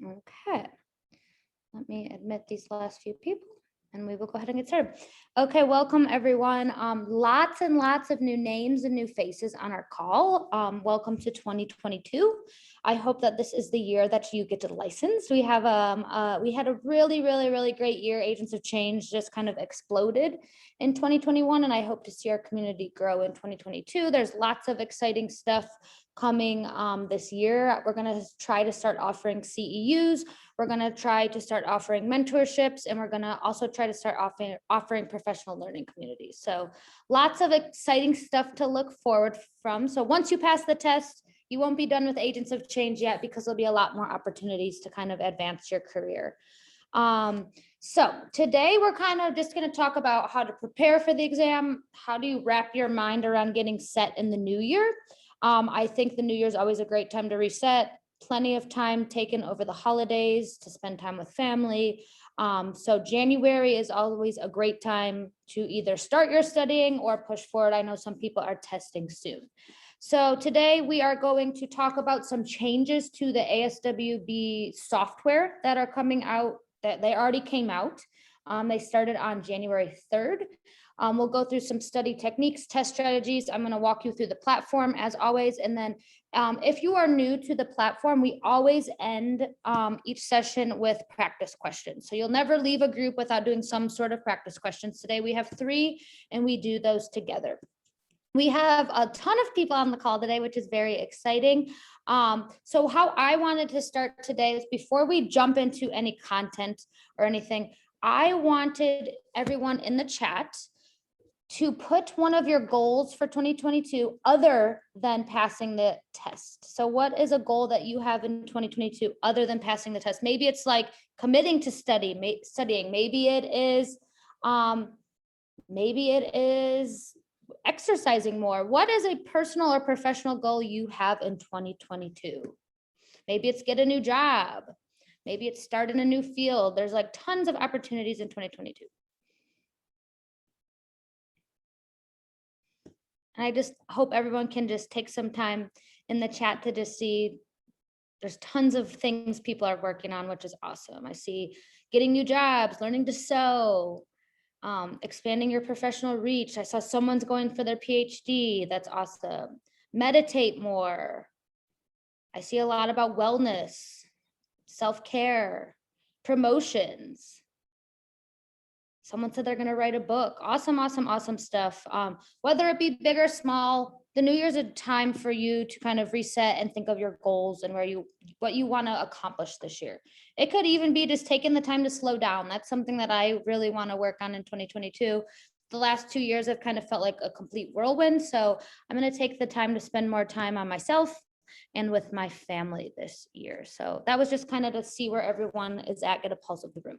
Okay, let me admit these last few people and we will go ahead and get started. Okay, welcome everyone. Lots and lots of new names and new faces on our call. Welcome to 2022. I hope that this is the year that you get to license. We had a really great year. Agents of Change just kind of exploded in 2021, and I hope to see our community grow in 2022. There's lots of exciting stuff coming this year. We're going to try to start offering CEUs. We're going to try to start offering mentorships, and we're going to also try to start offering professional learning communities. So lots of exciting stuff to look forward from. So once you pass the test, you won't be done with Agents of Change yet, because there'll be a lot more opportunities to kind of advance your career. So today we're kind of just going to talk about how to prepare for the exam. How do you wrap your mind around getting set in the new year? I think the new year is always a great time to reset. Plenty of time taken over the holidays to spend time with family. So January is always a great time to either start your studying or push forward. I know some people are testing soon. So today we are going to talk about some changes to the ASWB software that are coming out, that they already came out. They started on January 3rd. We'll go through some study techniques, test strategies. I'm going to walk you through the platform as always. And then if you are new to the platform, we always end each session with practice questions. So you'll never leave a group without doing some sort of practice questions. Today we have 3 and we do those together. We have a ton of people on the call today, which is very exciting. So how I wanted to start today is, before we jump into any content or anything, I wanted everyone in the chat to put one of your goals for 2022 other than passing the test. So what is a goal that you have in 2022 other than passing the test? Maybe it's like committing to studying. Maybe it is exercising more. What is a personal or professional goal you have in 2022? Maybe it's get a new job. Maybe it's start in a new field. There's like tons of opportunities in 2022. And I just hope everyone can just take some time in the chat to just see, there's tons of things people are working on, which is awesome. I see getting new jobs, learning to sew, expanding your professional reach. I saw someone's going for their PhD. That's awesome. Meditate more. I see a lot about wellness, self-care, promotions. Someone said they're going to write a book. Awesome, awesome, awesome stuff. Whether it be big or small, the new year's a time for you to kind of reset and think of your goals and what you want to accomplish this year. It could even be just taking the time to slow down. That's something that I really want to work on in 2022. The last 2 years have kind of felt like a complete whirlwind. So I'm going to take the time to spend more time on myself and with my family this year. So that was just kind of to see where everyone is at, get a pulse of the room.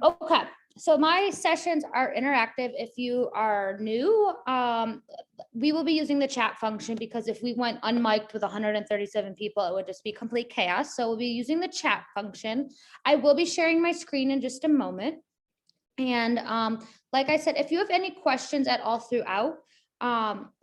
Okay, so my sessions are interactive. If you are new, we will be using the chat function, because if we went unmiked with 137 people, it would just be complete chaos. So we'll be using the chat function. I will be sharing my screen in just a moment. And like I said, if you have any questions at all throughout,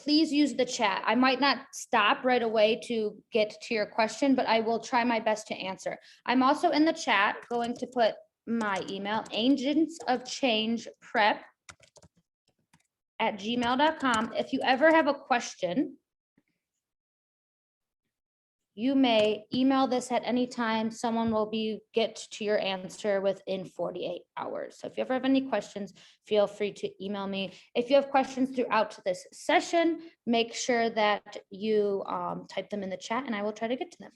please use the chat. I might not stop right away to get to your question, but I will try my best to answer. I'm also in the chat going to put my email, agentsofchangeprep@gmail.com. If you ever have a question, you may email this at any time. Someone will get to your answer within 48 hours. So if you ever have any questions, feel free to email me. If you have questions throughout this session, make sure that you type them in the chat and I will try to get to them.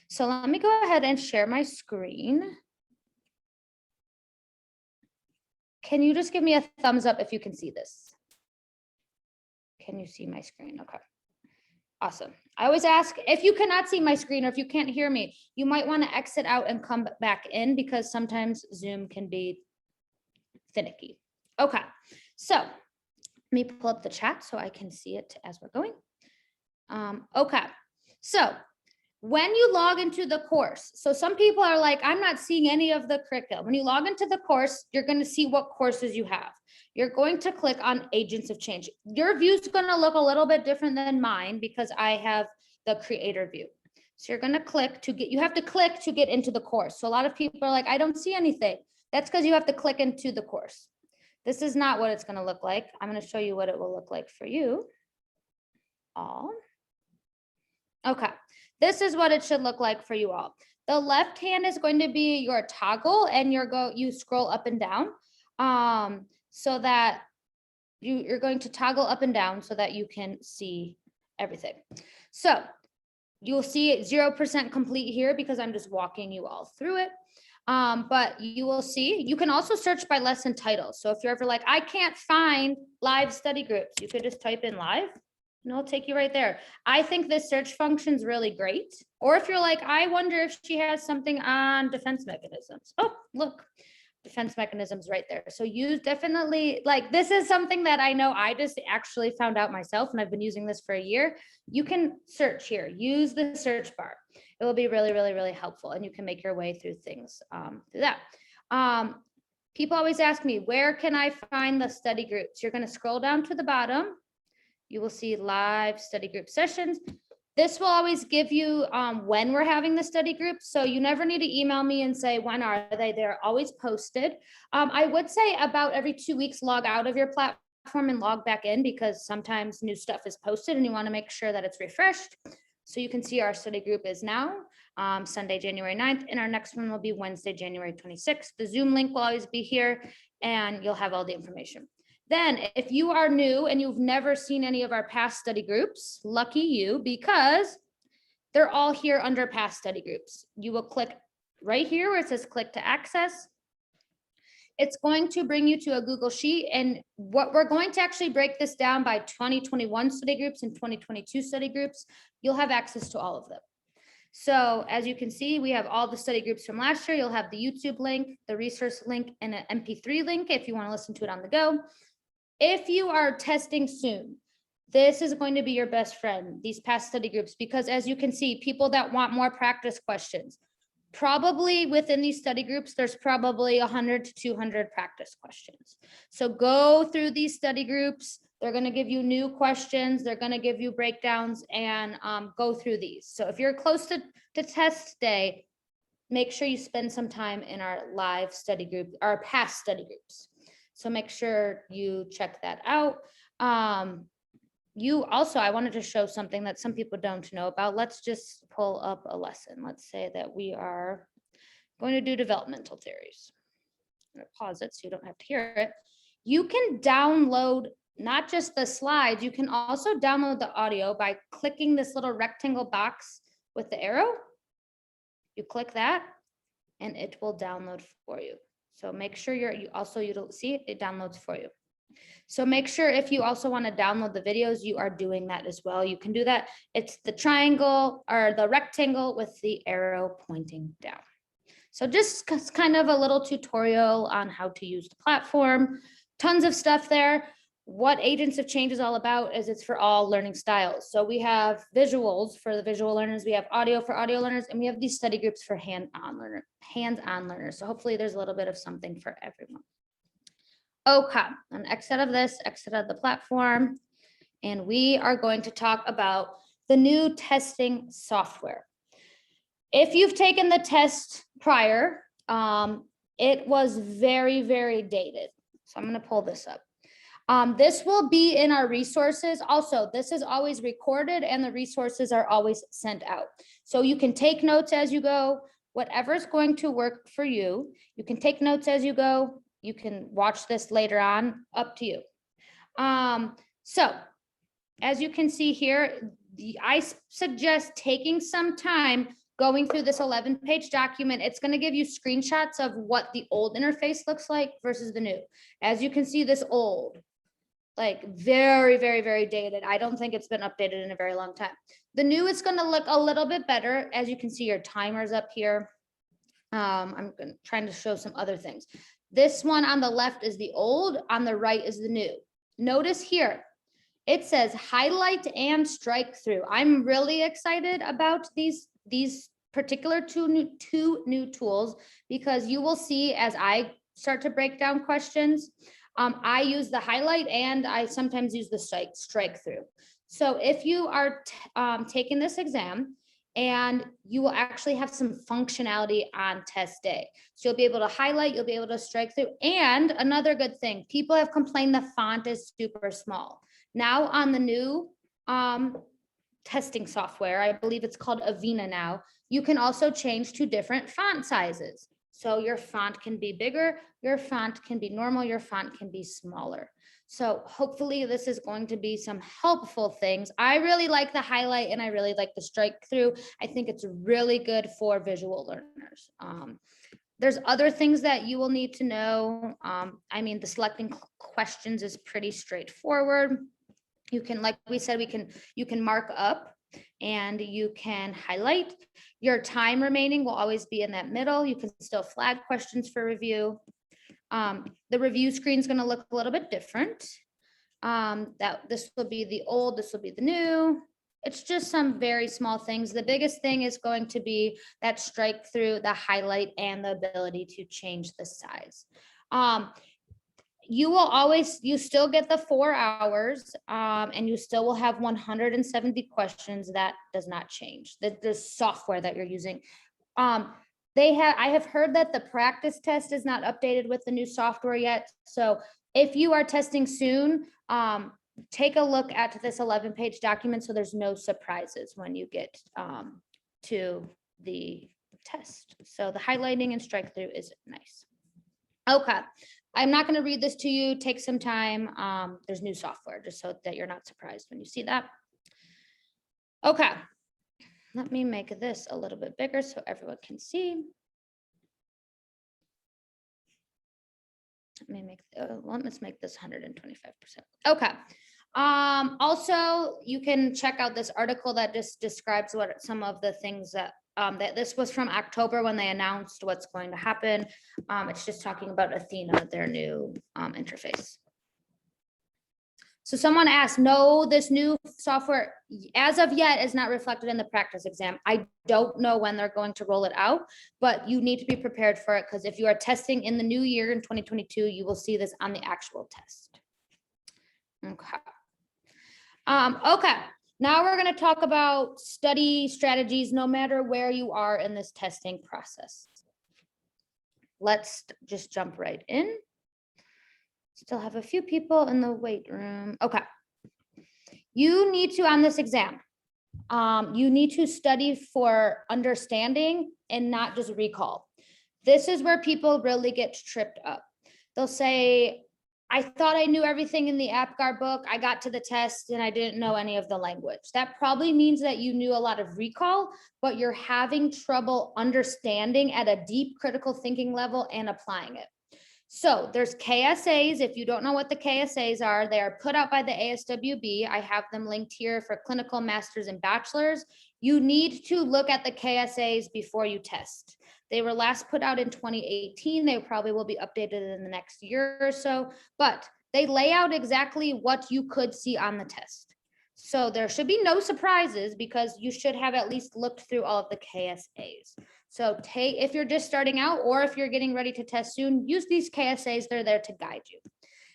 So let me go ahead and share my screen. Can you just give me a thumbs up if you can see this? Can you see my screen? Okay. Awesome. I always ask, if you cannot see my screen or if you can't hear me, you might want to exit out and come back in, because sometimes Zoom can be finicky. Okay. So let me pull up the chat so I can see it as we're going. Okay. So when you log into the course, so some people are like, I'm not seeing any of the curriculum. When you log into the course, you're going to see what courses you have. You're going to click on Agents of Change. Your view is going to look a little bit different than mine because I have the creator view. So you're going to click to get, you have to click to get into the course. So a lot of people are like, I don't see anything. That's because you have to click into the course. This is not what it's going to look like. I'm going to show you what it will look like for you all. Okay, this is what it should look like for you all. The left hand is going to be your toggle, and you scroll up and down so that you're going to toggle up and down so that you can see everything. So you'll see 0% complete here because I'm just walking you all through it. But you will see, you can also search by lesson title. So if you're ever like, I can't find live study groups, you could just type in live and it'll take you right there. I think this search function is really great. Or if you're like, I wonder if she has something on defense mechanisms. Oh, look, defense mechanisms right there. So you definitely, like, this is something that I know I just actually found out myself, and I've been using this for a year. You can search here, use the search bar. It will be really, really, really helpful, and you can make your way through things through that. People always ask me, where can I find the study groups? You're going to scroll down to the bottom. You will see live study group sessions. This will always give you when we're having the study groups. So you never need to email me and say, when are they? They're always posted. I would say about every 2 weeks, log out of your platform and log back in, because sometimes new stuff is posted and you want to make sure that it's refreshed. So you can see our study group is now Sunday, January 9th, and our next one will be Wednesday, January 26th. The Zoom link will always be here and you'll have all the information. Then if you are new and you've never seen any of our past study groups, lucky you, because they're all here under past study groups. You will click right here where it says click to access. It's going to bring you to a Google Sheet, and what we're going to actually break this down by 2021 study groups and 2022 study groups. You'll have access to all of them. So as you can see, we have all the study groups from last year. You'll have the YouTube link, the resource link, and an MP3 link if you want to listen to it on the go. If you are testing soon, this is going to be your best friend, these past study groups, because as you can see, people that want more practice questions, probably within these study groups, there's probably 100 to 200 practice questions. So go through these study groups. They're going to give you new questions. They're going to give you breakdowns, and go through these. So if you're close to test day, make sure you spend some time in our live study group, our past study groups. So make sure you check that out. You also, I wanted to show something that some people don't know about. Let's just pull up a lesson. Let's say that we are going to do developmental theories. I'm going to pause it so you don't have to hear it. You can download not just the slides, you can also download the audio by clicking this little rectangle box with the arrow. You click that and it will download for you. So make sure you'll see it downloads for you. So make sure if you also want to download the videos, you are doing that as well. You can do that. It's the triangle or the rectangle with the arrow pointing down. So just kind of a little tutorial on how to use the platform. Tons of stuff there. What Agents of Change is all about is it's for all learning styles. So we have visuals for the visual learners, we have audio for audio learners, and we have these study groups for hands-on learners. So hopefully there's a little bit of something for everyone. Okay, and exit of this, exit of the platform, and we are going to talk about the new testing software. If you've taken the test prior, it was very, very dated. So I'm going to pull this up. This will be in our resources. Also, this is always recorded and the resources are always sent out. So you can take notes as you go, whatever's going to work for you. You can take notes as you go. You can watch this later on, up to you. So as you can see here, I suggest taking some time going through this 11-page document. It's going to give you screenshots of what the old interface looks like versus the new. As you can see, this old, like very, very, very dated. I don't think it's been updated in a very long time. The new is going to look a little bit better. As you can see, your timer's up here. I'm trying to show some other things. This one on the left is the old, on the right is the new. Notice here, it says highlight and strike through. I'm really excited about these particular two new tools, because you will see as I start to break down questions, I use the highlight and I sometimes use the strike through. So if you are taking this exam and you will actually have some functionality on test day. So you'll be able to highlight, you'll be able to strike through. And another good thing, people have complained the font is super small. Now on the new testing software, I believe it's called Avena now, you can also change to different font sizes. So your font can be bigger, your font can be normal, your font can be smaller. So hopefully this is going to be some helpful things. I really like the highlight and I really like the strike through. I think it's really good for visual learners. There's other things that you will need to know. I mean, the selecting questions is pretty straightforward. You can, like we said, you can mark up and you can highlight. Your time remaining will always be in that middle. You can still flag questions for review. The review screen is going to look a little bit different. This will be the old, this will be the new. It's just some very small things. The biggest thing is going to be that strike through, the highlight, and the ability to change the size. You still get the 4 hours, and you still will have 170 questions. That does not change. The software that you're using. I have heard that the practice test is not updated with the new software yet. So if you are testing soon, take a look at this 11-page document so there's no surprises when you get to the test. So the highlighting and strike through is nice. Okay, I'm not going to read this to you. Take some time. There's new software, just so that you're not surprised when you see that. Okay, let me make this a little bit bigger so everyone can see. Let's make this 125%. Okay. Also, you can check out this article that just describes what some of the things that this was from October when they announced what's going to happen. It's just talking about Athena, their new interface. So someone asked, no, this new software as of yet is not reflected in the practice exam. I don't know when they're going to roll it out, but you need to be prepared for it, because if you are testing in the new year in 2022, you will see this on the actual test. Okay. Okay, now we're going to talk about study strategies no matter where you are in this testing process. Let's just jump right in. Still have a few people in the wait room. Okay. You need to, on this exam, you need to study for understanding and not just recall. This is where people really get tripped up. They'll say, I thought I knew everything in the APGAR book. I got to the test and I didn't know any of the language. That probably means that you knew a lot of recall, but you're having trouble understanding at a deep critical thinking level and applying it. So there's KSAs. If you don't know what the KSAs are, they are put out by the ASWB. I have them linked here for clinical, masters, and bachelors. You need to look at the KSAs before you test. They were last put out in 2018. They probably will be updated in the next year or so, but they lay out exactly what you could see on the test. So there should be no surprises, because you should have at least looked through all of the KSAs. So if you're just starting out, or if you're getting ready to test soon, use these KSAs. They're there to guide you.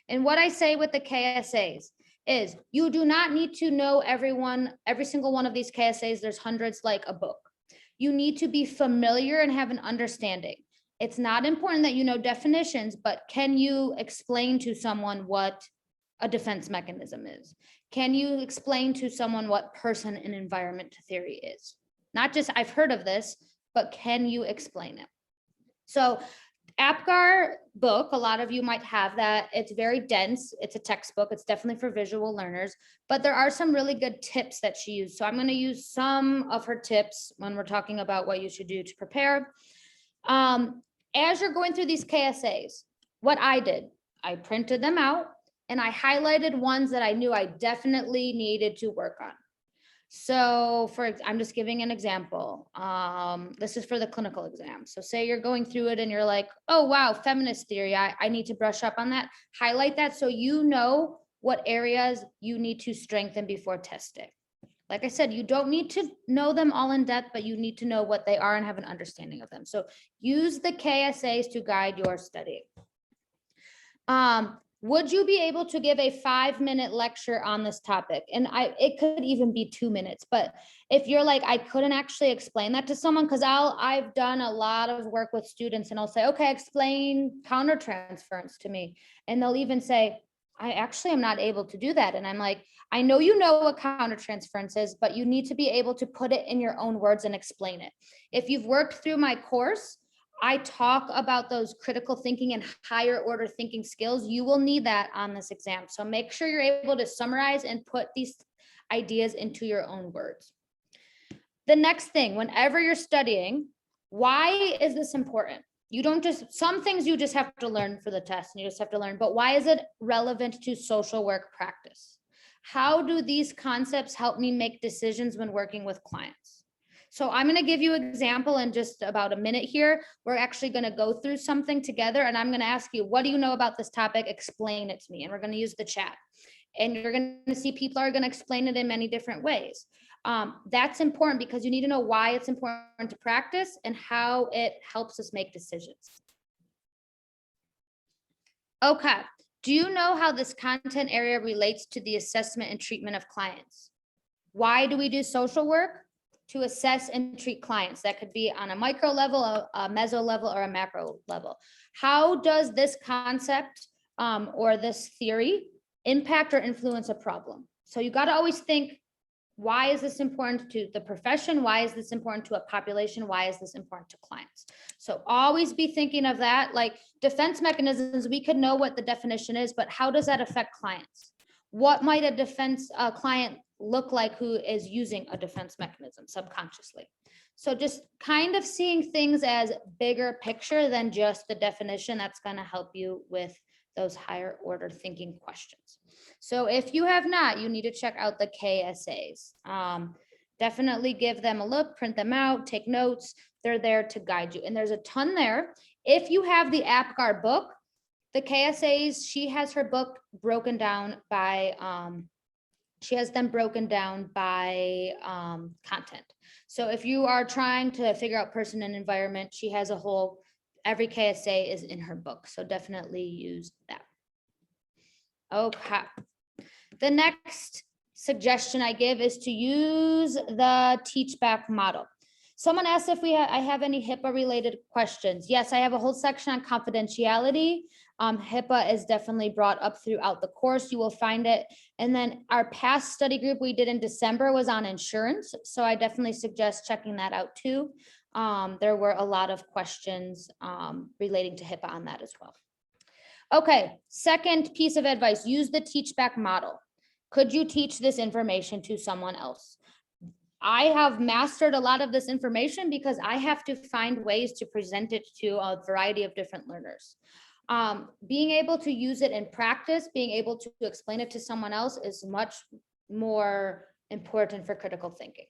And what I say with the KSAs is you do not need to know every single one of these KSAs. There's hundreds, like a book. You need to be familiar and have an understanding. It's not important that you know definitions, but can you explain to someone what a defense mechanism is? Can you explain to someone what person and environment theory is? Not just I've heard of this, but can you explain it? So APGAR book, a lot of you might have that. It's very dense. It's a textbook. It's definitely for visual learners, but there are some really good tips that she used. So I'm going to use some of her tips when we're talking about what you should do to prepare. As you're going through these KSAs, what I did, I printed them out and I highlighted ones that I knew I definitely needed to work on. So I'm just giving an example. This is for the clinical exam. So say you're going through it and you're like, oh, wow, feminist theory. I need to brush up on that. Highlight that so you know what areas you need to strengthen before testing. Like I said, you don't need to know them all in depth, but you need to know what they are and have an understanding of them. So use the KSAs to guide your study. would you be able to give a 5-minute lecture on this topic? And it could even be 2 minutes, but if you're like, I couldn't actually explain that to someone, because I've done a lot of work with students and I'll say, okay, explain countertransference to me. And they'll even say, I actually am not able to do that. And I'm like, I know you know what countertransference is, but you need to be able to put it in your own words and explain it. If you've worked through my course, I talk about those critical thinking and higher order thinking skills. You will need that on this exam. So make sure you're able to summarize and put these ideas into your own words. The next thing, whenever you're studying, why is this important? You don't just, some things you just have to learn for the test and you just have to learn, but why is it relevant to social work practice? How do these concepts help me make decisions when working with clients? So I'm going to give you an example in just about a minute here. We're actually going to go through something together and I'm going to ask you, what do you know about this topic? Explain it to me. And we're going to use the chat. And you're going to see people are going to explain it in many different ways. That's important because you need to know why it's important to practice and how it helps us make decisions. Okay. Do you know how this content area relates to the assessment and treatment of clients? Why do we do social work? To assess and treat clients. That could be on a micro level, a meso level, or a macro level. How does this concept or this theory impact or influence a problem? So you got to always think, why is this important to the profession? Why is this important to a population? Why is this important to clients? So always be thinking of that. Like defense mechanisms, we could know what the definition is, but how does that affect clients? What might a defense client look like who is using a defense mechanism subconsciously? So just kind of seeing things as bigger picture than just the definition. That's going to help you with those higher order thinking questions. So if you have not, you need to check out the KSAs. Definitely give them a look, print them out, take notes. They're there to guide you. And there's a ton there. If you have the AppGuard book, the KSAs, she has her book broken down by, she has them broken down by content. So if you are trying to figure out person and environment, she has a whole, every KSA is in her book. So definitely use that. Okay. The next suggestion I give is to use the teach back model. Someone asked if I have any HIPAA related questions. Yes, I have a whole section on confidentiality. HIPAA is definitely brought up throughout the course. You will find it. And then our past study group we did in December was on insurance. So I definitely suggest checking that out too. There were a lot of questions relating to HIPAA on that as well. Okay, second piece of advice, use the teach back model. Could you teach this information to someone else? I have mastered a lot of this information because I have to find ways to present it to a variety of different learners. Being able to use it in practice, being able to explain it to someone else is much more important for critical thinking.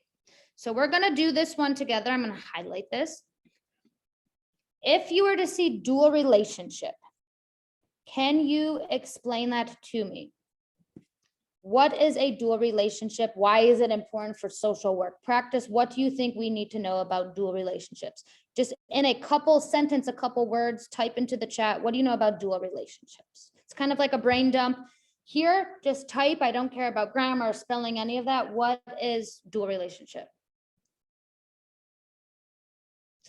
So we're going to do this one together. I'm going to highlight this. If you were to see dual relationship, can you explain that to me? What is a dual relationship? Why is it important for social work practice? What do you think we need to know about dual relationships? Just in a couple sentence, a couple words, type into the chat. What do you know about dual relationships? It's kind of like a brain dump. Here, just type. I don't care about grammar or spelling, any of that. What is dual relationship?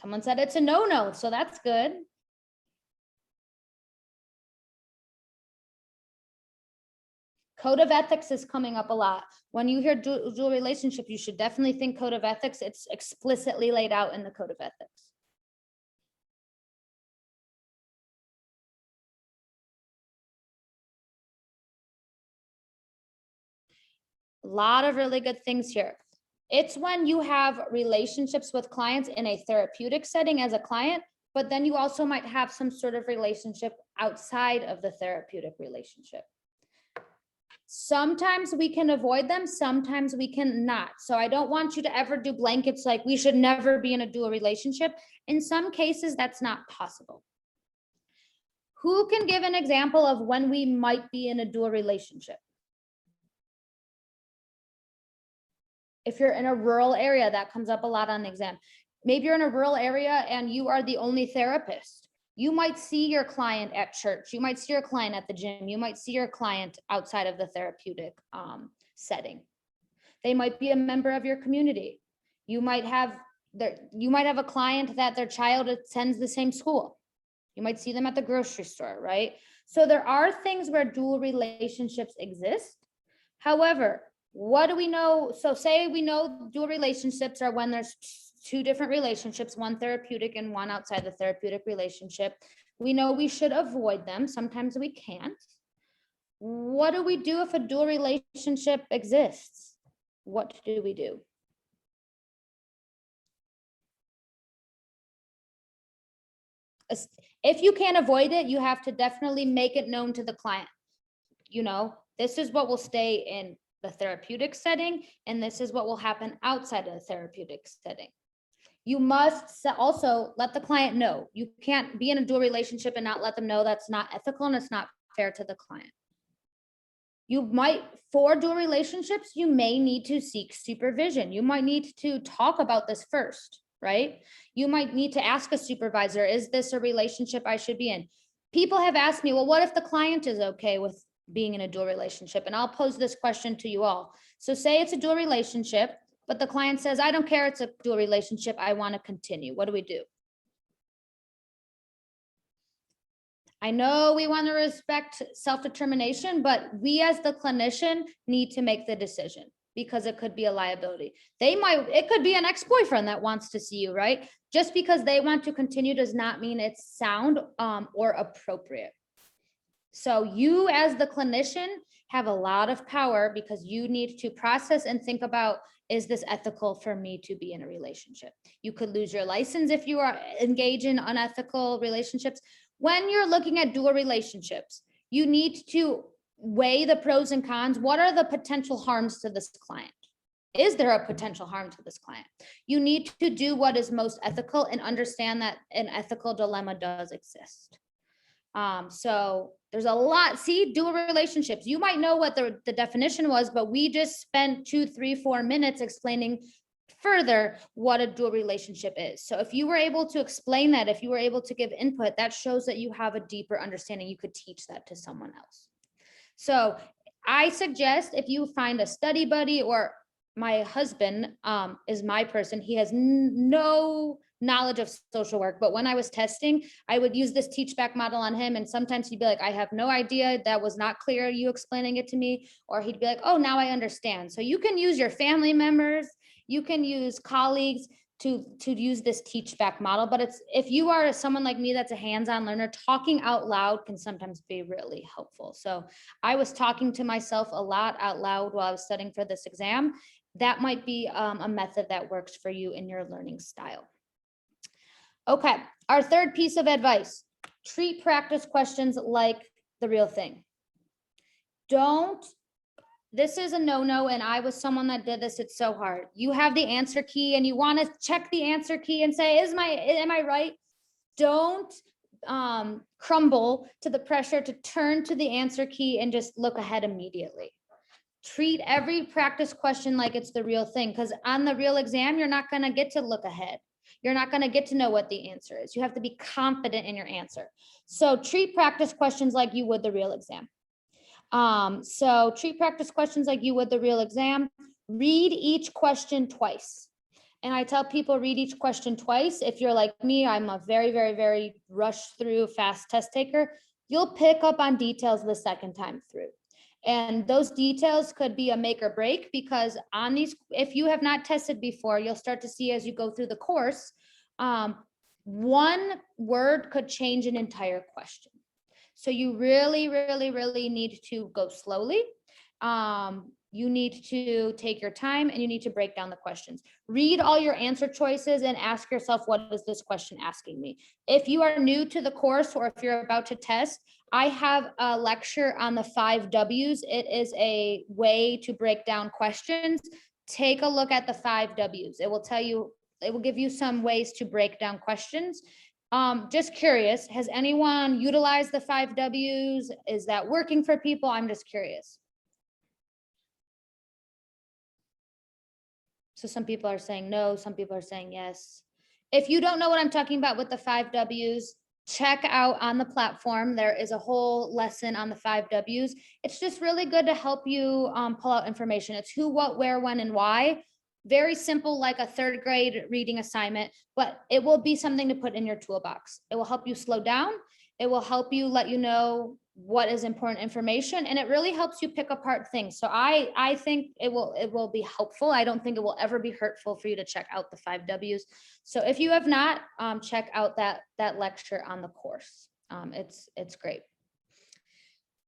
Someone said it's a no-no, so that's good. Code of ethics is coming up a lot. When you hear dual relationship, you should definitely think code of ethics. It's explicitly laid out in the code of ethics. A lot of really good things here. It's when you have relationships with clients in a therapeutic setting as a client, but then you also might have some sort of relationship outside of the therapeutic relationship. Sometimes we can avoid them, sometimes we cannot. So I don't want you to ever do blankets like we should never be in a dual relationship. In some cases, that's not possible. Who can give an example of when we might be in a dual relationship? If you're in a rural area, that comes up a lot on the exam. Maybe you're in a rural area and you are the only therapist. You might see your client at church. You might see your client at the gym. You might see your client outside of the therapeutic setting. They might be a member of your community. You might have a client that their child attends the same school. You might see them at the grocery store, right? So there are things where dual relationships exist. However, what do we know? So say we know dual relationships are when there's two different relationships, one therapeutic and one outside the therapeutic relationship. We know we should avoid them. Sometimes we can't. What do we do if a dual relationship exists? What do we do? If you can't avoid it, you have to definitely make it known to the client. You know, this is what will stay in the therapeutic setting, and this is what will happen outside of the therapeutic setting. You must also let the client know. You can't be in a dual relationship and not let them know. That's not ethical and it's not fair to the client. You might, for dual relationships, you may need to seek supervision. You might need to talk about this first, right? You might need to ask a supervisor, is this a relationship I should be in? People have asked me, well, what if the client is okay with being in a dual relationship? And I'll pose this question to you all. So say it's a dual relationship, but the client says, I don't care, it's a dual relationship, I want to continue. What do we do? I know we want to respect self-determination, but we as the clinician need to make the decision because it could be a liability. It could be an ex-boyfriend that wants to see you, right? Just because they want to continue does not mean it's sound or appropriate. So you as the clinician have a lot of power because you need to process and think about, is this ethical for me to be in a relationship? You could lose your license if you are engaged in unethical relationships. When you're looking at dual relationships, you need to weigh the pros and cons. What are the potential harms to this client? Is there a potential harm to this client? You need to do what is most ethical and understand that an ethical dilemma does exist. So there's a lot. See, dual relationships. You might know what the definition was, but we just spent 2, 3, 4 minutes explaining further what a dual relationship is. So if you were able to explain that, if you were able to give input, that shows that you have a deeper understanding. You could teach that to someone else. So I suggest if you find a study buddy, or my husband is my person, he has no knowledge of social work, but when I was testing, I would use this teach back model on him, and sometimes he'd be like, I have no idea, that was not clear, you explaining it to me, or he'd be like, oh, now I understand. So you can use your family members, you can use colleagues to use this teach back model, but if you are someone like me that's a hands-on learner, talking out loud can sometimes be really helpful. So I was talking to myself a lot out loud while I was studying for this exam. That might be a method that works for you in your learning style. Okay, our third piece of advice, treat practice questions like the real thing. This is a no-no, and I was someone that did this, it's so hard. You have the answer key and you want to check the answer key and say, am I right? Don't crumble to the pressure to turn to the answer key and just look ahead immediately. Treat every practice question like it's the real thing, because on the real exam, you're not going to get to look ahead. You're not going to get to know what the answer is. You have to be confident in your answer. So treat practice questions like you would the real exam. So treat practice questions like you would the real exam. Read each question twice. And I tell people, read each question twice. If you're like me, I'm a very, very, very rush through fast test taker. You'll pick up on details the second time through. And those details could be a make or break, because on these, if you have not tested before, you'll start to see as you go through the course, one word could change an entire question. So you really, really, really need to go slowly. You need to take your time and you need to break down the questions. Read all your answer choices and ask yourself, what is this question asking me? If you are new to the course or if you're about to test, I have a lecture on the 5 W's. It is a way to break down questions. Take a look at the 5 W's. It will give you some ways to break down questions. Just curious, has anyone utilized the 5 W's? Is that working for people? I'm just curious. So some people are saying no, some people are saying yes. If you don't know what I'm talking about with the 5 W's, check out on the platform. There is a whole lesson on the 5 W's. It's just really good to help you pull out information. It's who, what, where, when, and why. Very simple, like a 3rd grade reading assignment, but it will be something to put in your toolbox. It will help you slow down. It will help you let you know what is important information, and it really helps you pick apart things. So I think it will be helpful. I don't think it will ever be hurtful for you to check out the 5 W's. So if you have not, check out that lecture on the course. It's great.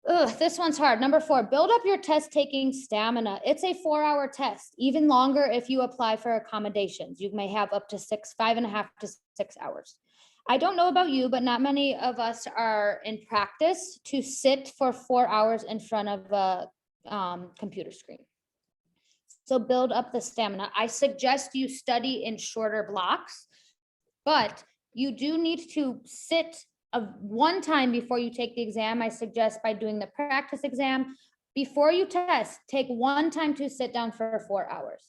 Ugh, this one's hard. Number 4, build up your test taking stamina. It's a 4-hour test, even longer if you apply for accommodations. You may have up to 5.5 to 6 hours. I don't know about you, but not many of us are in practice to sit for 4 hours in front of a computer screen. So build up the stamina. I suggest you study in shorter blocks, but you do need to sit one time before you take the exam. I suggest by doing the practice exam, before you test, take one time to sit down for 4 hours.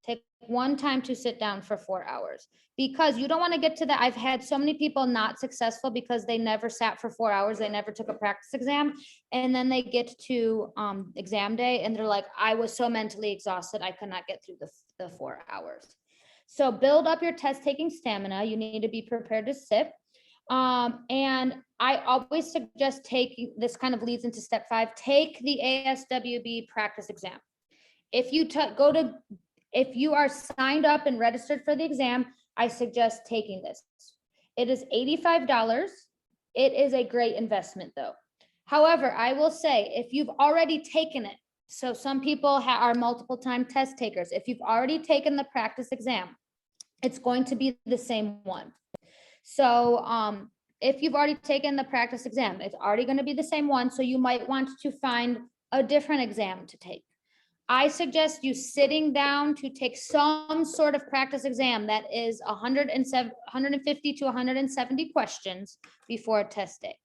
Take one time to sit down for 4 hours, because you don't want to get to that. I've had so many people not successful because they never sat for 4 hours. They never took a practice exam. And then they get to exam day and they're like, I was so mentally exhausted, I could not get through the 4 hours. So build up your test taking stamina. You need to be prepared to sit. And I always suggest taking, this kind of leads into step 5, take the ASWB practice exam. If you are signed up and registered for the exam, I suggest taking this. It is $85. It is a great investment though. However, I will say, if you've already taken it, so some people are multiple time test takers. If you've already taken the practice exam, it's going to be the same one. So if you've already taken the practice exam, it's already going to be the same one. So you might want to find a different exam to take. I suggest you sitting down to take some sort of practice exam that is 150 to 170 questions before test day.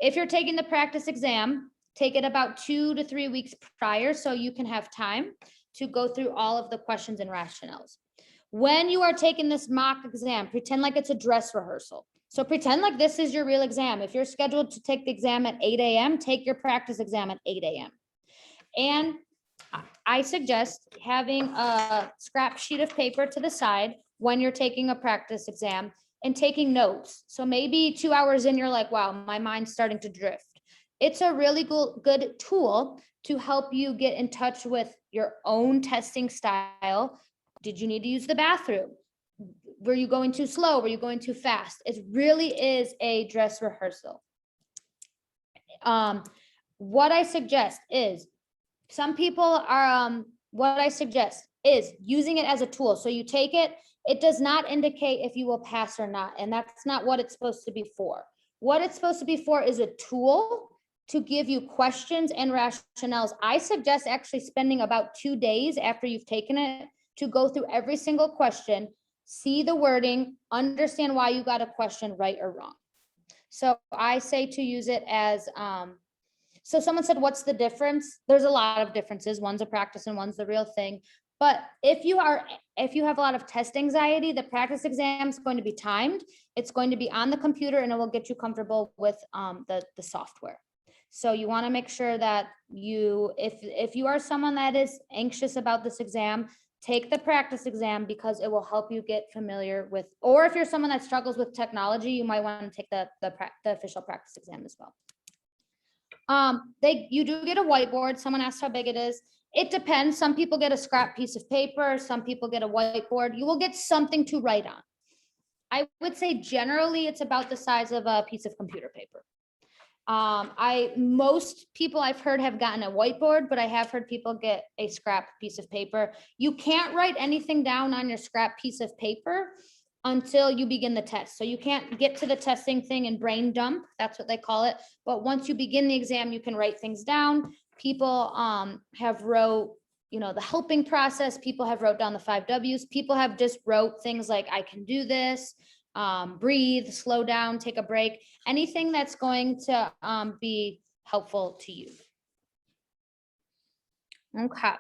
If you're taking the practice exam, take it about 2 to 3 weeks prior so you can have time to go through all of the questions and rationales. When you are taking this mock exam, pretend like it's a dress rehearsal. So pretend like this is your real exam. If you're scheduled to take the exam at 8 a.m., take your practice exam at 8 a.m. And I suggest having a scrap sheet of paper to the side when you're taking a practice exam and taking notes. So maybe 2 hours in, you're like, wow, my mind's starting to drift. It's a really good tool to help you get in touch with your own testing style. Did you need to use the bathroom? Were you going too slow? Were you going too fast? It really is a dress rehearsal. What I suggest is, some people are, what I suggest is using it as a tool. So you take it, it does not indicate if you will pass or not. And that's not what it's supposed to be for. What it's supposed to be for is a tool to give you questions and rationales. I suggest actually spending about 2 days after you've taken it to go through every single question, see the wording, understand why you got a question right or wrong. So I say to use it as, so someone said, what's the difference? There's a lot of differences. One's a practice and one's the real thing. But if you have a lot of test anxiety, the practice exam is going to be timed. It's going to be on the computer and it will get you comfortable with the software. So you want to make sure that if you are someone that is anxious about this exam, take the practice exam because it will help you get familiar with, or if you're someone that struggles with technology, you might want to take the official practice exam as well. You do get a whiteboard. Someone asked how big it is. It depends. Some people get a scrap piece of paper. Some people get a whiteboard. You will get something to write on. I would say generally it's about the size of a piece of computer paper. Most people I've heard have gotten a whiteboard, but I have heard people get a scrap piece of paper. You can't write anything down on your scrap piece of paper until you begin the test. So you can't get to the testing thing and brain dump. That's what they call it. But once you begin the exam, you can write things down. People have wrote, the helping process. People have wrote down the 5 W's. People have just wrote things like, I can do this, breathe, slow down, take a break, anything that's going to be helpful to you. Okay.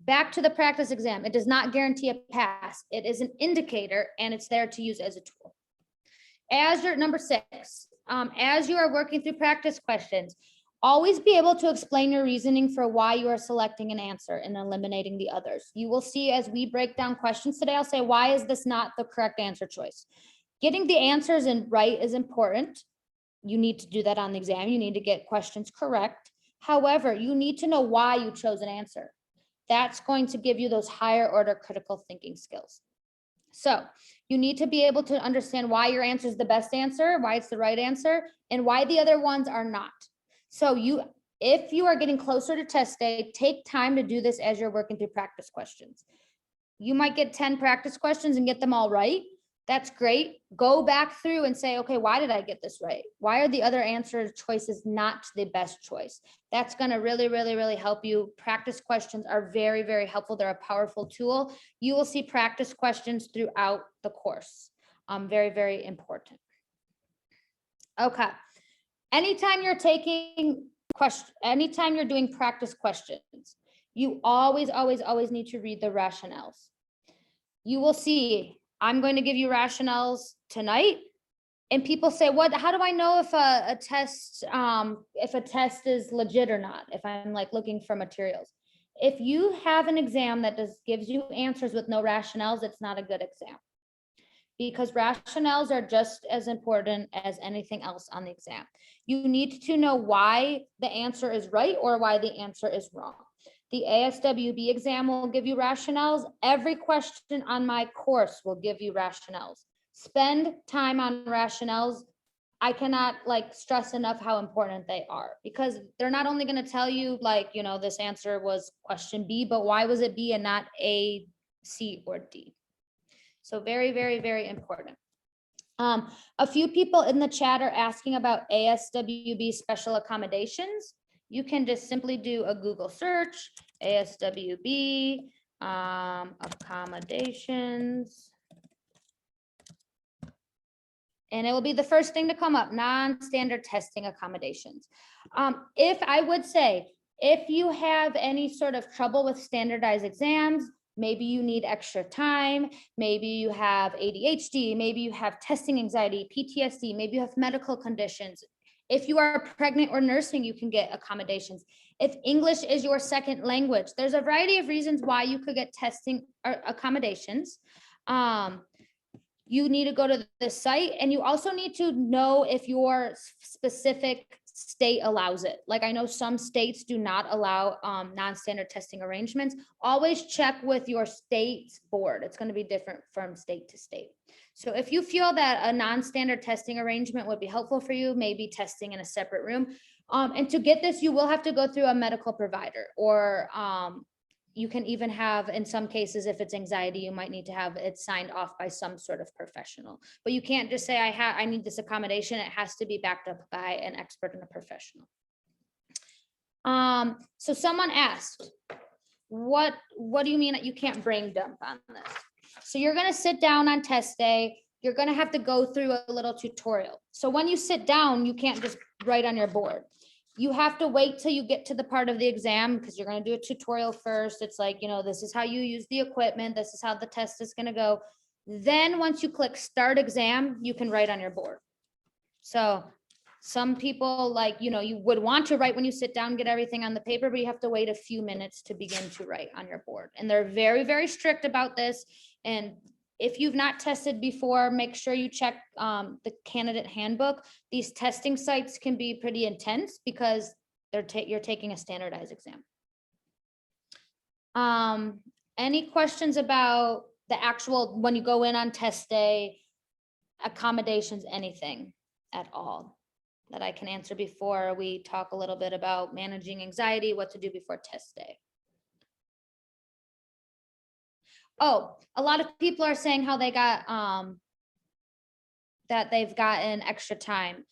Back to the practice exam. It does not guarantee a pass. It is an indicator and it's there to use as a tool. Number 6, as you are working through practice questions, always be able to explain your reasoning for why you are selecting an answer and eliminating the others. You will see as we break down questions today, I'll say, why is this not the correct answer choice? Getting the answers in right is important. You need to do that on the exam. You need to get questions correct. However, you need to know why you chose an answer. That's going to give you those higher order critical thinking skills. So you need to be able to understand why your answer is the best answer, why it's the right answer, and why the other ones are not. So if you are getting closer to test day, take time to do this as you're working through practice questions. You might get 10 practice questions and get them all right. That's great. Go back through and say, okay, why did I get this right? Why are the other answer choices not the best choice? That's going to really, really, really help you. Practice questions are very, very helpful. They're a powerful tool. You will see practice questions throughout the course. Very, very important. Okay. Anytime you're doing practice questions, you always need to read the rationales. You will see, I'm going to give you rationales tonight, and people say, how do I know if a test is legit or not? If I'm like looking for materials. If you have an exam that gives you answers with no rationales, it's not a good exam, because rationales are just as important as anything else on the exam. You need to know why the answer is right or why the answer is wrong. The ASWB exam will give you rationales. Every question on my course will give you rationales. Spend time on rationales. I cannot stress enough how important they are, because they're not only going to tell you this answer was question B, but why was it B and not A, C, or D? So very, very, very important. A few people in the chat are asking about ASWB special accommodations. You can just simply do a Google search, ASWB accommodations. And it will be the first thing to come up, non-standard testing accommodations. If you have any sort of trouble with standardized exams, maybe you need extra time, maybe you have ADHD, maybe you have testing anxiety, PTSD, maybe you have medical conditions. If you are pregnant or nursing, you can get accommodations. If English is your second language, there's a variety of reasons why you could get testing or accommodations. You need to go to the site, and you also need to know if your specific state allows it. Like, I know some states do not allow non-standard testing arrangements. Always check with your state's board. It's going to be different from state to state. So if you feel that a non-standard testing arrangement would be helpful for you, maybe testing in a separate room. And to get this, you will have to go through a medical provider, or you can even have, in some cases, if it's anxiety, you might need to have it signed off by some sort of professional. But you can't just say, I need this accommodation. It has to be backed up by an expert and a professional. So someone asked, what do you mean that you can't brain dump on this? So you're going to sit down on test day. You're going to have to go through a little tutorial. So when you sit down, you can't just write on your board. You have to wait till you get to the part of the exam, because you're going to do a tutorial first. It's like, this is how you use the equipment. This is how the test is going to go. Then once you click start exam, you can write on your board. So some people you would want to write when you sit down, get everything on the paper, but you have to wait a few minutes to begin to write on your board. And they're very, very strict about this. And if you've not tested before, make sure you check the candidate handbook. These testing sites can be pretty intense because you're taking a standardized exam. Any questions about the actual, when you go in on test day, accommodations, anything at all that I can answer before we talk a little bit about managing anxiety, what to do before test day? Oh, a lot of people are saying how they got, that they've gotten extra time.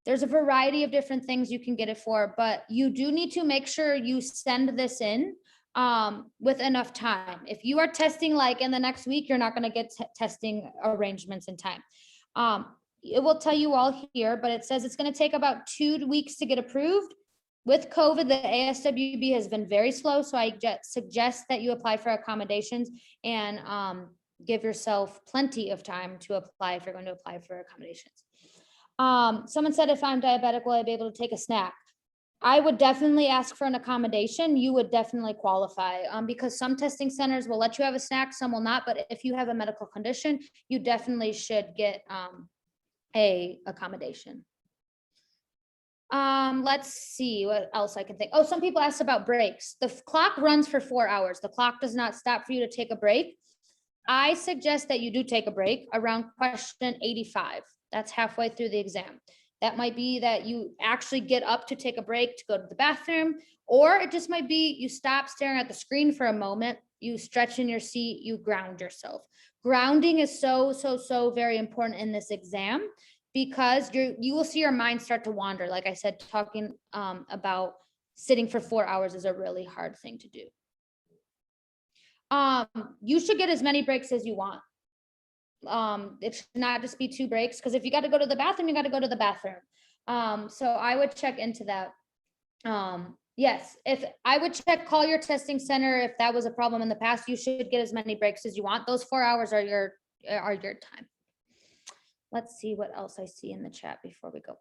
There's a variety of different things you can get it for, but you do need to make sure you send this in with enough time. If you are testing in the next week, you're not going to get testing arrangements in time. It will tell you all here, but it says it's going to take about 2 weeks to get approved. With COVID, the ASWB has been very slow, so I suggest that you apply for accommodations. And give yourself plenty of time to apply if you're going to apply for accommodations. Someone said, if I'm diabetic, will I be able to take a snack? I would definitely ask for an accommodation. You would definitely qualify, because some testing centers will let you have a snack, some will not. But if you have a medical condition, you definitely should get a accommodation. Let's see what else I can think. Oh, some people asked about breaks. The clock runs for 4 hours. The clock does not stop for you to take a break. I suggest that you do take a break around question 85. That's halfway through the exam. That might be that you actually get up to take a break to go to the bathroom, or it just might be you stop staring at the screen for a moment, you stretch in your seat, you ground yourself. Grounding is so very important in this exam, because you will see your mind start to wander. Like I said, talking about sitting for 4 hours is a really hard thing to do. You should get as many breaks as you want. It should not just be 2 breaks, because if you got to go to the bathroom, you got to go to the bathroom. So I would check into that. Yes, if I would check, call your testing center if that was a problem in the past. You should get as many breaks as you want. Those 4 hours are your time. Let's see what else I see in the chat before we go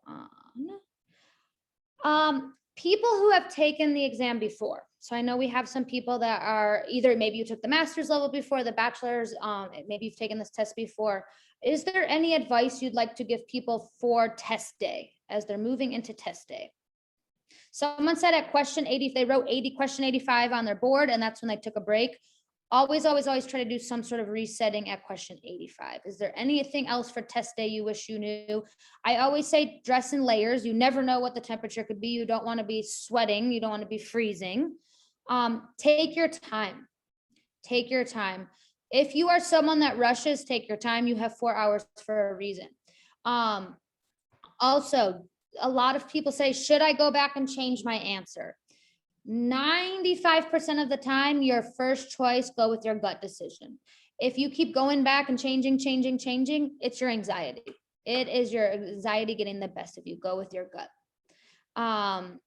on. People who have taken the exam before. So I know we have some people that are either, maybe you took the master's level before, the bachelor's, maybe you've taken this test before. Is there any advice you'd like to give people for test day as they're moving into test day? Someone said at question 80, if they wrote question 85 on their board and that's when they took a break, always try to do some sort of resetting at question 85. Is there anything else for test day you wish you knew? I always say dress in layers. You never know what the temperature could be. You don't want to be sweating. You don't want to be freezing. Take your time. Take your time. If you are someone that rushes, take your time. You have 4 hours for a reason. Also, a lot of people say, should I go back and change my answer? 95% of the time, your first choice, go with your gut decision. If you keep going back and changing, it's your anxiety. It is your anxiety getting the best of you. Go with your gut. I'm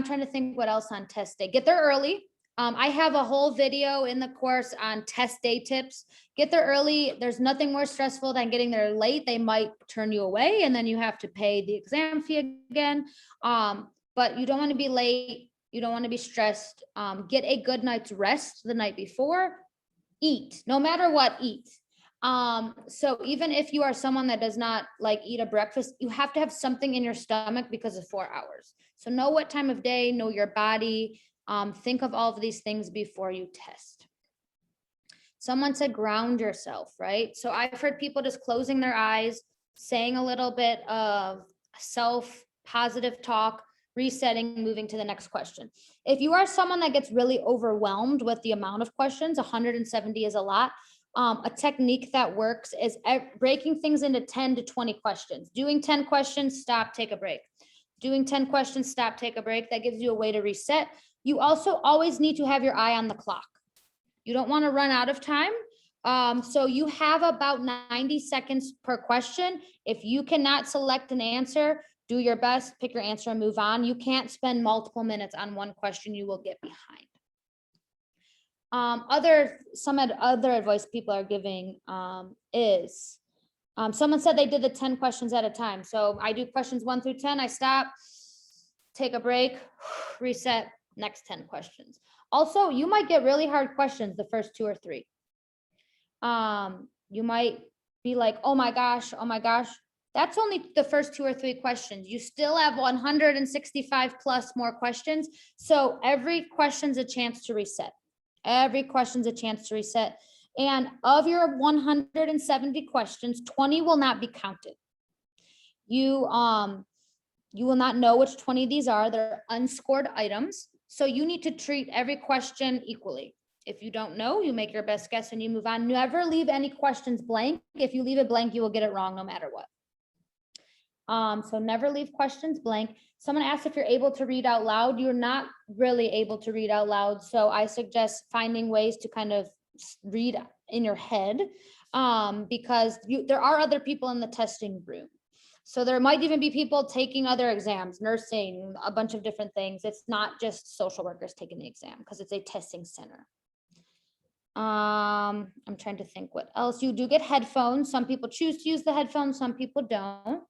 trying to think what else on test day. Get there early. I have a whole video in the course on test day tips. Get there early. There's nothing more stressful than getting there late. They might turn you away and then you have to pay the exam fee again. But you don't want to be late. You don't want to be stressed. Get a good night's rest the night before. Eat, no matter what, eat. So even if you are someone that does not like eat a breakfast, you have to have something in your stomach because of 4 hours. So know what time of day, know your body. Think of all of these things before you test. Someone said ground yourself, right? So I've heard people just closing their eyes, saying a little bit of self-positive talk, resetting, moving to the next question. If you are someone that gets really overwhelmed with the amount of questions, 170 is a lot. A technique that works is breaking things into 10 to 20 questions. Doing 10 questions, stop, take a break. Doing 10 questions, stop, take a break. That gives you a way to reset. You also always need to have your eye on the clock. You don't want to run out of time. So you have about 90 seconds per question. If you cannot select an answer, do your best, pick your answer and move on. You can't spend multiple minutes on one question. You will get behind. Some other advice people are giving is, someone said they did the 10 questions at a time. So I do questions 1 through 10. I stop, take a break, reset, next 10 questions. Also, you might get really hard questions the first 2 or 3. You might be like, oh my gosh. That's only the first 2 or 3 questions. You still have 165 plus more questions. So every question's a chance to reset. Every question's a chance to reset. And of your 170 questions, 20 will not be counted. You will not know which 20 these are. They're unscored items. So you need to treat every question equally. If you don't know, you make your best guess and you move on. Never leave any questions blank. If you leave it blank, you will get it wrong no matter what. So never leave questions blank. Someone asked if you're able to read out loud. You're not really able to read out loud. So I suggest finding ways to kind of read in your head, because there are other people in the testing room. So there might even be people taking other exams, nursing, a bunch of different things. It's not just social workers taking the exam because it's a testing center. I'm trying to think what else. You do get headphones. Some people choose to use the headphones, some people don't.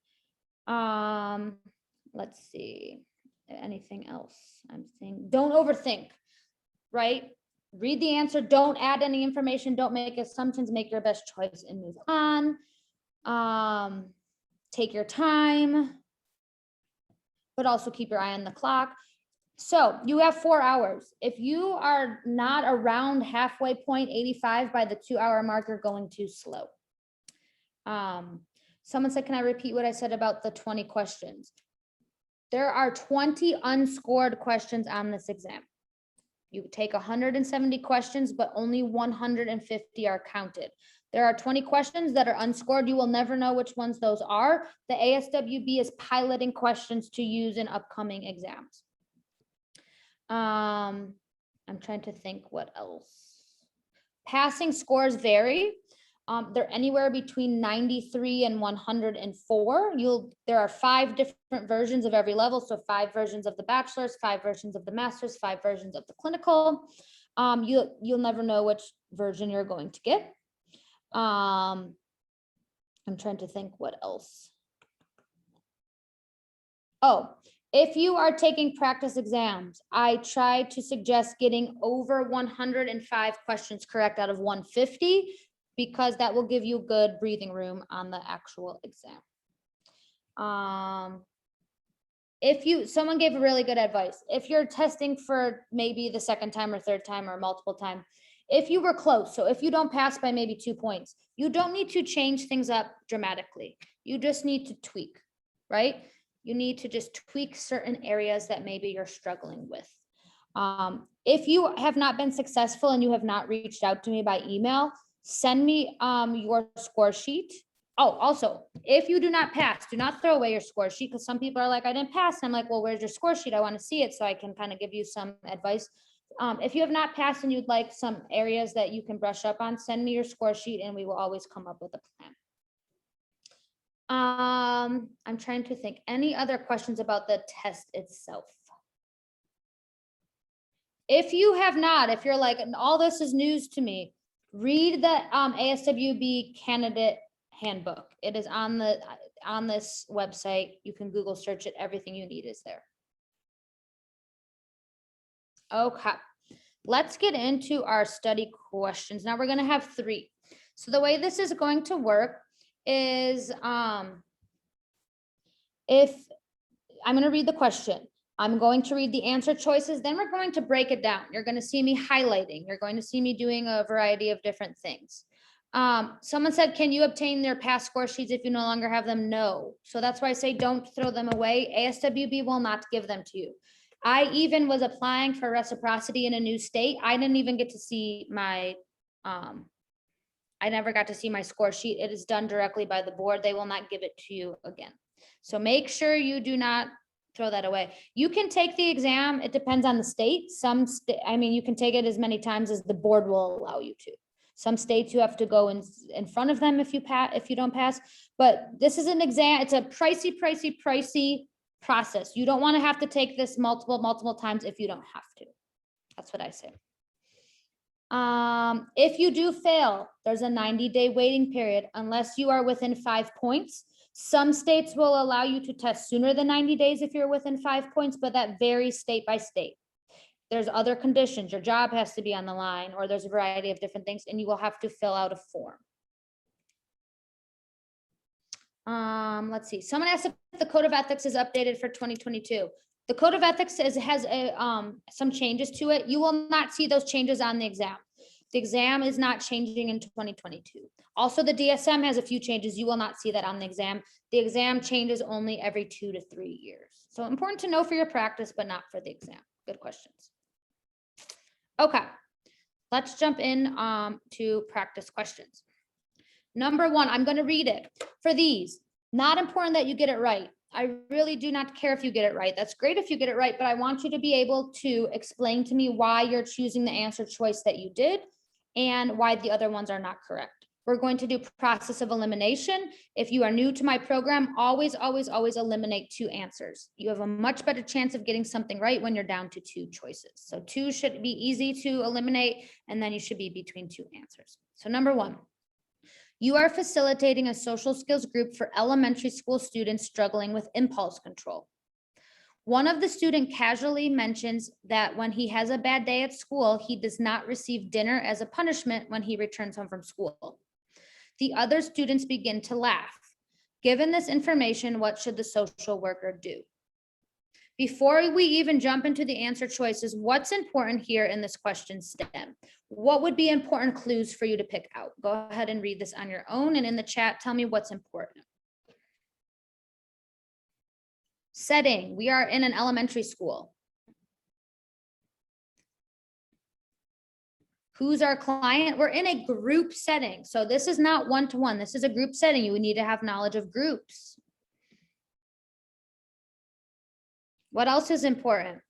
Let's see, anything else I'm saying? Don't overthink, right? Read the answer, don't add any information, don't make assumptions, make your best choice and move on. Take your time, but also keep your eye on the clock. So you have 4 hours. If you are not around halfway point 85 by the 2-hour mark, you're going too slow. Someone said, can I repeat what I said about the 20 questions? There are 20 unscored questions on this exam. You take 170 questions, but only 150 are counted. There are 20 questions that are unscored. You will never know which ones those are. The ASWB is piloting questions to use in upcoming exams. I'm trying to think what else. Passing scores vary. They're anywhere between 93 and 104. There are 5 different versions of every level. So 5 versions of the bachelor's, 5 versions of the master's, 5 versions of the clinical. You'll never know which version you're going to get. I'm trying to think what else. Oh, if you are taking practice exams, I try to suggest getting over 105 questions correct out of 150, because that will give you good breathing room on the actual exam. Someone gave really good advice. If you're testing for maybe the 2nd time or 3rd time or multiple time, if you were close, so if you don't pass by maybe 2 points, you don't need to change things up dramatically. You just need to tweak, right? You need to just tweak certain areas that maybe you're struggling with. If you have not been successful and you have not reached out to me by email, send me your score sheet. Oh, also, if you do not pass, do not throw away your score sheet, because some people are like, I didn't pass. And I'm like, well, where's your score sheet? I want to see it so I can kind of give you some advice. If you have not passed and you'd like some areas that you can brush up on, send me your score sheet and we will always come up with a plan. I'm trying to think, any other questions about the test itself? If you have not, if you're like, all this is news to me, read the ASWB candidate handbook. It is on this website. You can Google search it. Everything you need is there. Okay, let's get into our study questions. Now we're going to have 3. So the way this is going to work is if I'm going to read the question, I'm going to read the answer choices, then we're going to break it down. You're going to see me highlighting. You're going to see me doing a variety of different things. Someone said, can you obtain their past score sheets if you no longer have them? No. So that's why I say don't throw them away. ASWB will not give them to you. I even was applying for reciprocity in a new state. I didn't even get to see my, I never got to see my score sheet. It is done directly by the board. They will not give it to you again. So make sure you do not throw that away. You can take the exam. It depends on the state. I mean, you can take it as many times as the board will allow you to. Some states you have to go in front of them if you don't pass, but this is an exam. It's a pricey process. You don't want to have to take this multiple times if you don't have to. That's what I say. If you do fail, there's a 90-day waiting period unless you are within 5 points. Some states will allow you to test sooner than 90 days if you're within 5 points, but that varies state by state. There's other conditions. Your job has to be on the line, or there's a variety of different things, and you will have to fill out a form. Let's see. Someone asked if the Code of Ethics is updated for 2022. The Code of Ethics has some changes to it. You will not see those changes on the exam. The exam is not changing in 2022. Also, the DSM has a few changes. You will not see that on the exam. The exam changes only every 2 to 3 years. So important to know for your practice, but not for the exam. Good questions. Okay, let's jump in to practice questions. Number 1, I'm going to read it. For these, not important that you get it right. I really do not care if you get it right. That's great if you get it right, but I want you to be able to explain to me why you're choosing the answer choice that you did and why the other ones are not correct. We're going to do process of elimination. If you are new to my program, always, always, always eliminate 2 answers. You have a much better chance of getting something right when you're down to 2 choices. So 2 should be easy to eliminate, and then you should be between 2 answers. So number 1, you are facilitating a social skills group for elementary school students struggling with impulse control. One of the students casually mentions that when he has a bad day at school, he does not receive dinner as a punishment when he returns home from school. The other students begin to laugh. Given this information, what should the social worker do? Before we even jump into the answer choices, what's important here in this question stem? What would be important clues for you to pick out? Go ahead and read this on your own, and in the chat, tell me what's important. Setting, we are in an elementary school. Who's our client? We're in a group setting. So this is not one-to-one. This is a group setting. You would need to have knowledge of groups. What else is important?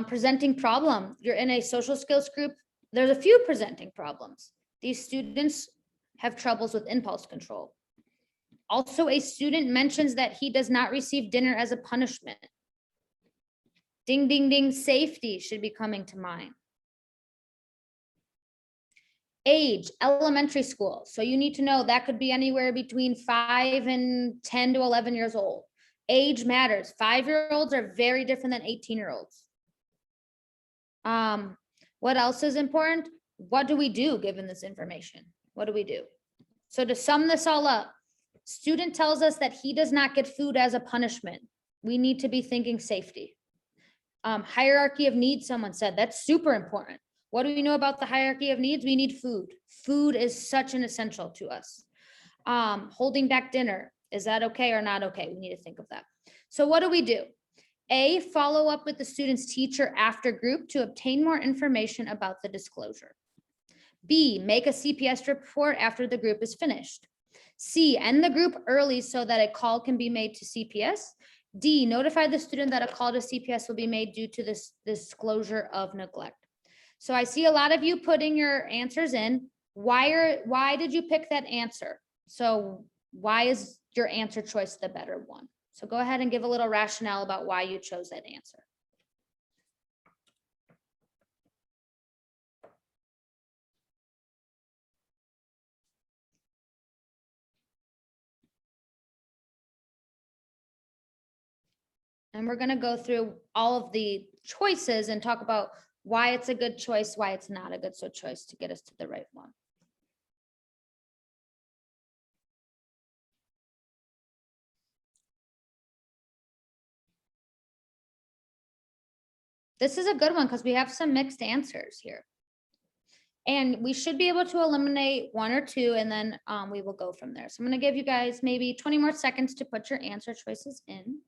Presenting problem. You're in a social skills group. There's a few presenting problems. These students have troubles with impulse control. Also, a student mentions that he does not receive dinner as a punishment. Ding, ding, ding, safety should be coming to mind. Age, elementary school. So you need to know that could be anywhere between 5 and 10 to 11 years old. Age matters. 5-year-olds are very different than 18-year-olds. What else is important? What do we do given this information? What do we do? So to sum this all up, student tells us that he does not get food as a punishment. We need to be thinking safety. Hierarchy of needs, someone said, that's super important. What do we know about the hierarchy of needs? We need food. Food is such an essential to us. Holding back dinner, is that okay or not okay? We need to think of that. So what do we do? A, follow up with the student's teacher after group to obtain more information about the disclosure. B, make a CPS report after the group is finished. C, end the group early so that a call can be made to CPS. D, notify the student that a call to CPS will be made due to this disclosure of neglect. So I see a lot of you putting your answers in. Why did you pick that answer? So why is your answer choice the better one? So go ahead and give a little rationale about why you chose that answer. And we're going to go through all of the choices and talk about why it's a good choice, why it's not a good choice to get us to the right one. This is a good one because we have some mixed answers here. And we should be able to eliminate 1 or 2, and then we will go from there. So I'm going to give you guys maybe 20 more seconds to put your answer choices in.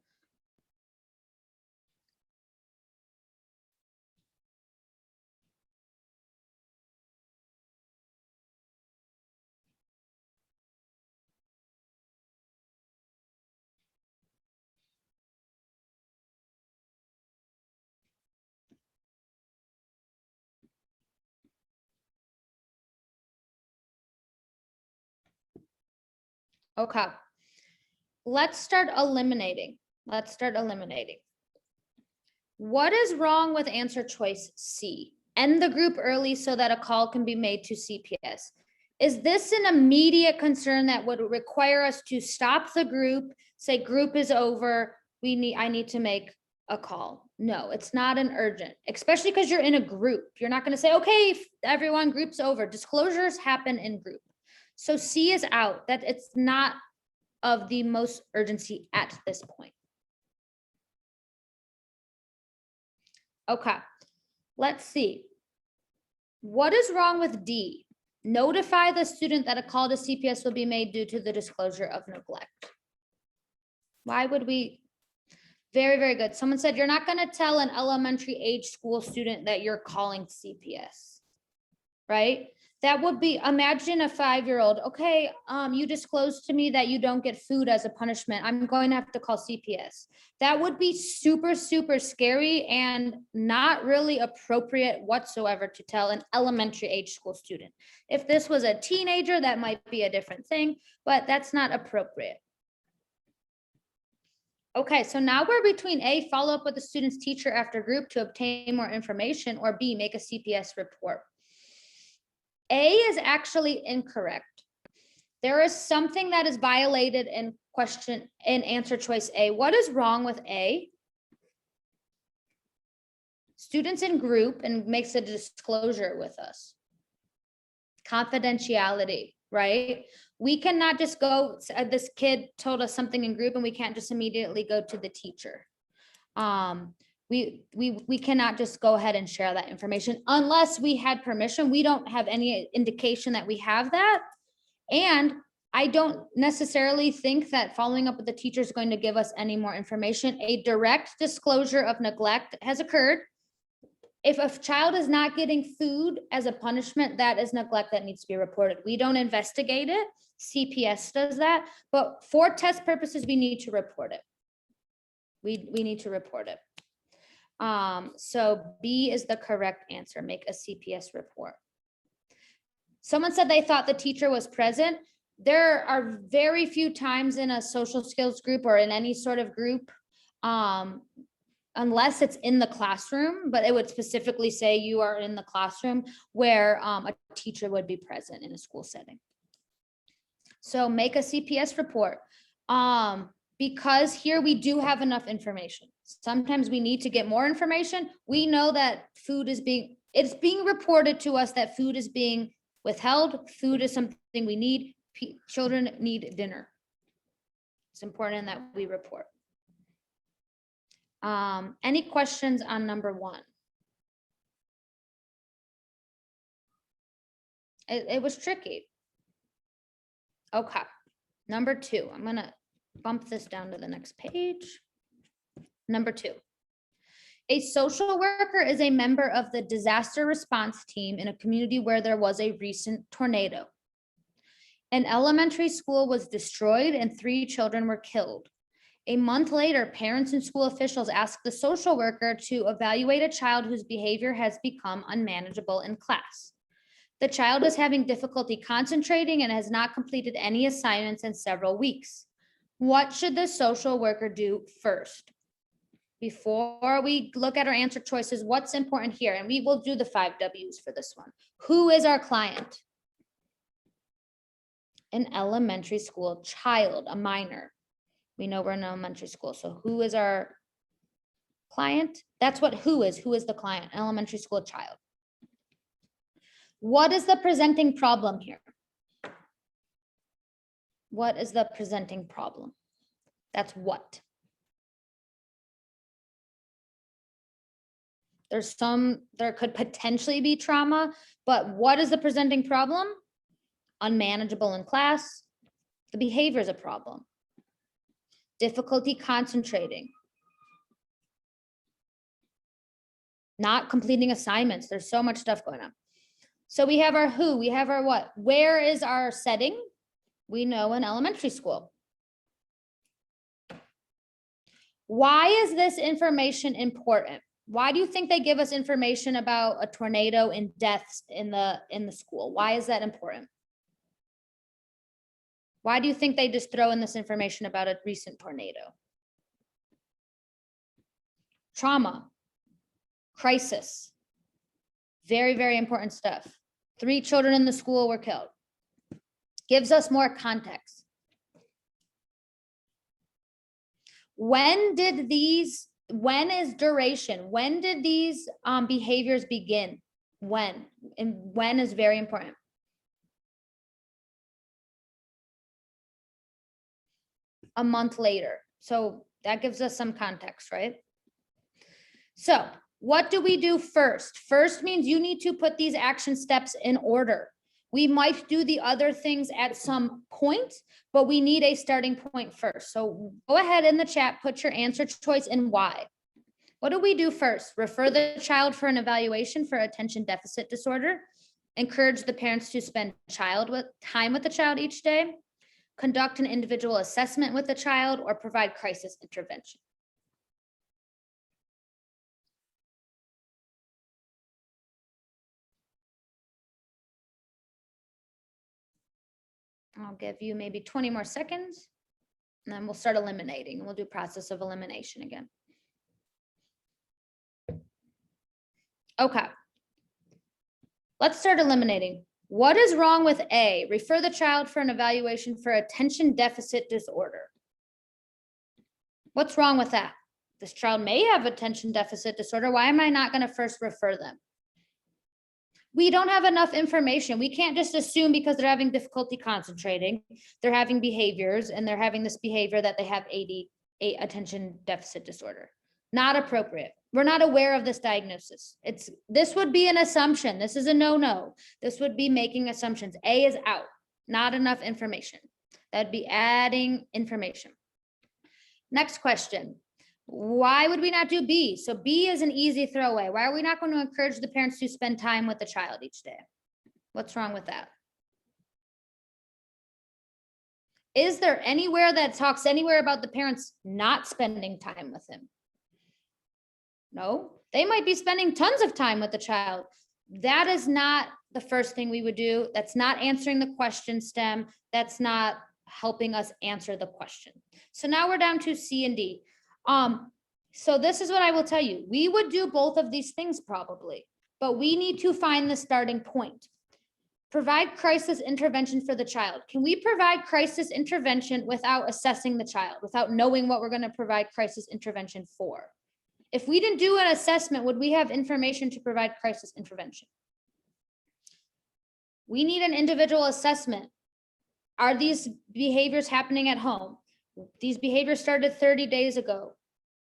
Okay, let's start eliminating. What is wrong with answer choice C? End the group early so that a call can be made to CPS. Is this an immediate concern that would require us to stop the group, say group is over, I need to make a call? No, it's not an urgent, especially because you're in a group. You're not going to say, okay, everyone, group's over. Disclosures happen in group. So C is out, that it's not of the most urgency at this point. Okay, let's see. What is wrong with D? Notify the student that a call to CPS will be made due to the disclosure of neglect. Why would we? Very, very good. Someone said you're not going to tell an elementary age school student that you're calling CPS, right? That would be, imagine a 5-year-old, okay, you disclosed to me that you don't get food as a punishment. I'm going to have to call CPS. That would be super, super scary and not really appropriate whatsoever to tell an elementary age school student. If this was a teenager, that might be a different thing, but that's not appropriate. Okay, so now we're between A, follow up with the student's teacher after group to obtain more information, or B, make a CPS report. A is actually incorrect. There is something that is violated in answer choice A. What is wrong with A? Students in group and makes a disclosure with us. Confidentiality, right? We cannot just go, this kid told us something in group and we can't just immediately go to the teacher. We cannot just go ahead and share that information unless we had permission. We don't have any indication that we have that. And I don't necessarily think that following up with the teacher is going to give us any more information. A direct disclosure of neglect has occurred. If a child is not getting food as a punishment, that is neglect that needs to be reported. We don't investigate it. CPS does that, but for test purposes, we need to report it. We need to report it. So B is the correct answer. Make a CPS report. Someone said they thought the teacher was present. There are very few times in a social skills group or in any sort of group, unless it's in the classroom, but it would specifically say you are in the classroom where a teacher would be present in a school setting. So make a CPS report. Because here we do have enough information. Sometimes we need to get more information. We know that it's being reported to us that food is being withheld. Food is something we need. Children need dinner. It's important that we report. Any questions on number 1? It was tricky. Okay, number 2, I'm gonna bump this down to the next page. Number 2, a social worker is a member of the disaster response team in a community where there was a recent tornado. An elementary school was destroyed and 3 children were killed. A month later, parents and school officials asked the social worker to evaluate a child whose behavior has become unmanageable in class. The child is having difficulty concentrating and has not completed any assignments in several weeks. What should the social worker do first? Before we look at our answer choices, what's important here? And we will do the 5 W's for this one. Who is our client? An elementary school child, a minor. We know we're in elementary school. So who is our client? That's what who is. Who is the client? Elementary school child. What is the presenting problem here? What is the presenting problem? That's what. There could potentially be trauma, but what is the presenting problem? Unmanageable in class. The behavior is a problem. Difficulty concentrating. Not completing assignments. There's so much stuff going on. So we have our who, we have our what. Where is our setting? We know in elementary school. Why is this information important? Why do you think they give us information about a tornado and deaths in the school? Why is that important? Why do you think they just throw in this information about a recent tornado? Trauma, crisis, very, very important stuff. 3 children in the school were killed. Gives us more context. When is duration? When did these behaviors begin? When? And when is very important. A month later. So that gives us some context, right? So what do we do first? First means you need to put these action steps in order. We might do the other things at some point, but we need a starting point first. So go ahead in the chat, put your answer choice and why. What do we do first? Refer the child for an evaluation for attention deficit disorder. encourage the parents to spend time with the child each day, conduct an individual assessment with the child, or provide crisis intervention. I'll give you maybe 20 more seconds, and then we'll start eliminating. We'll do process of elimination again. Okay. Let's start eliminating. What is wrong with A? Refer the child for an evaluation for attention deficit disorder. What's wrong with that? This child may have attention deficit disorder. Why am I not going to first refer them? We don't have enough information. We can't just assume because they're having difficulty concentrating, they're having behaviors, and they're having this behavior that they have AD, attention deficit disorder. Not appropriate. We're not aware of this diagnosis. This would be an assumption. This is a no-no. This would be making assumptions. A is out. Not enough information. That'd be adding information. Next question. Why would we not do B? So B is an easy throwaway. Why are we not going to encourage the parents to spend time with the child each day? What's wrong with that? Is there anywhere that talks anywhere about the parents not spending time with him? No, they might be spending tons of time with the child. That is not the first thing we would do. That's not answering the question stem. That's not helping us answer the question. So now we're down to C and D. So this is what I will tell you. We would do both of these things probably, but we need to find the starting point. Provide crisis intervention for the child. Can we provide crisis intervention without assessing the child, without knowing what we're going to provide crisis intervention for? If we didn't do an assessment, would we have information to provide crisis intervention? We need an individual assessment. Are these behaviors happening at home? These behaviors started 30 days ago.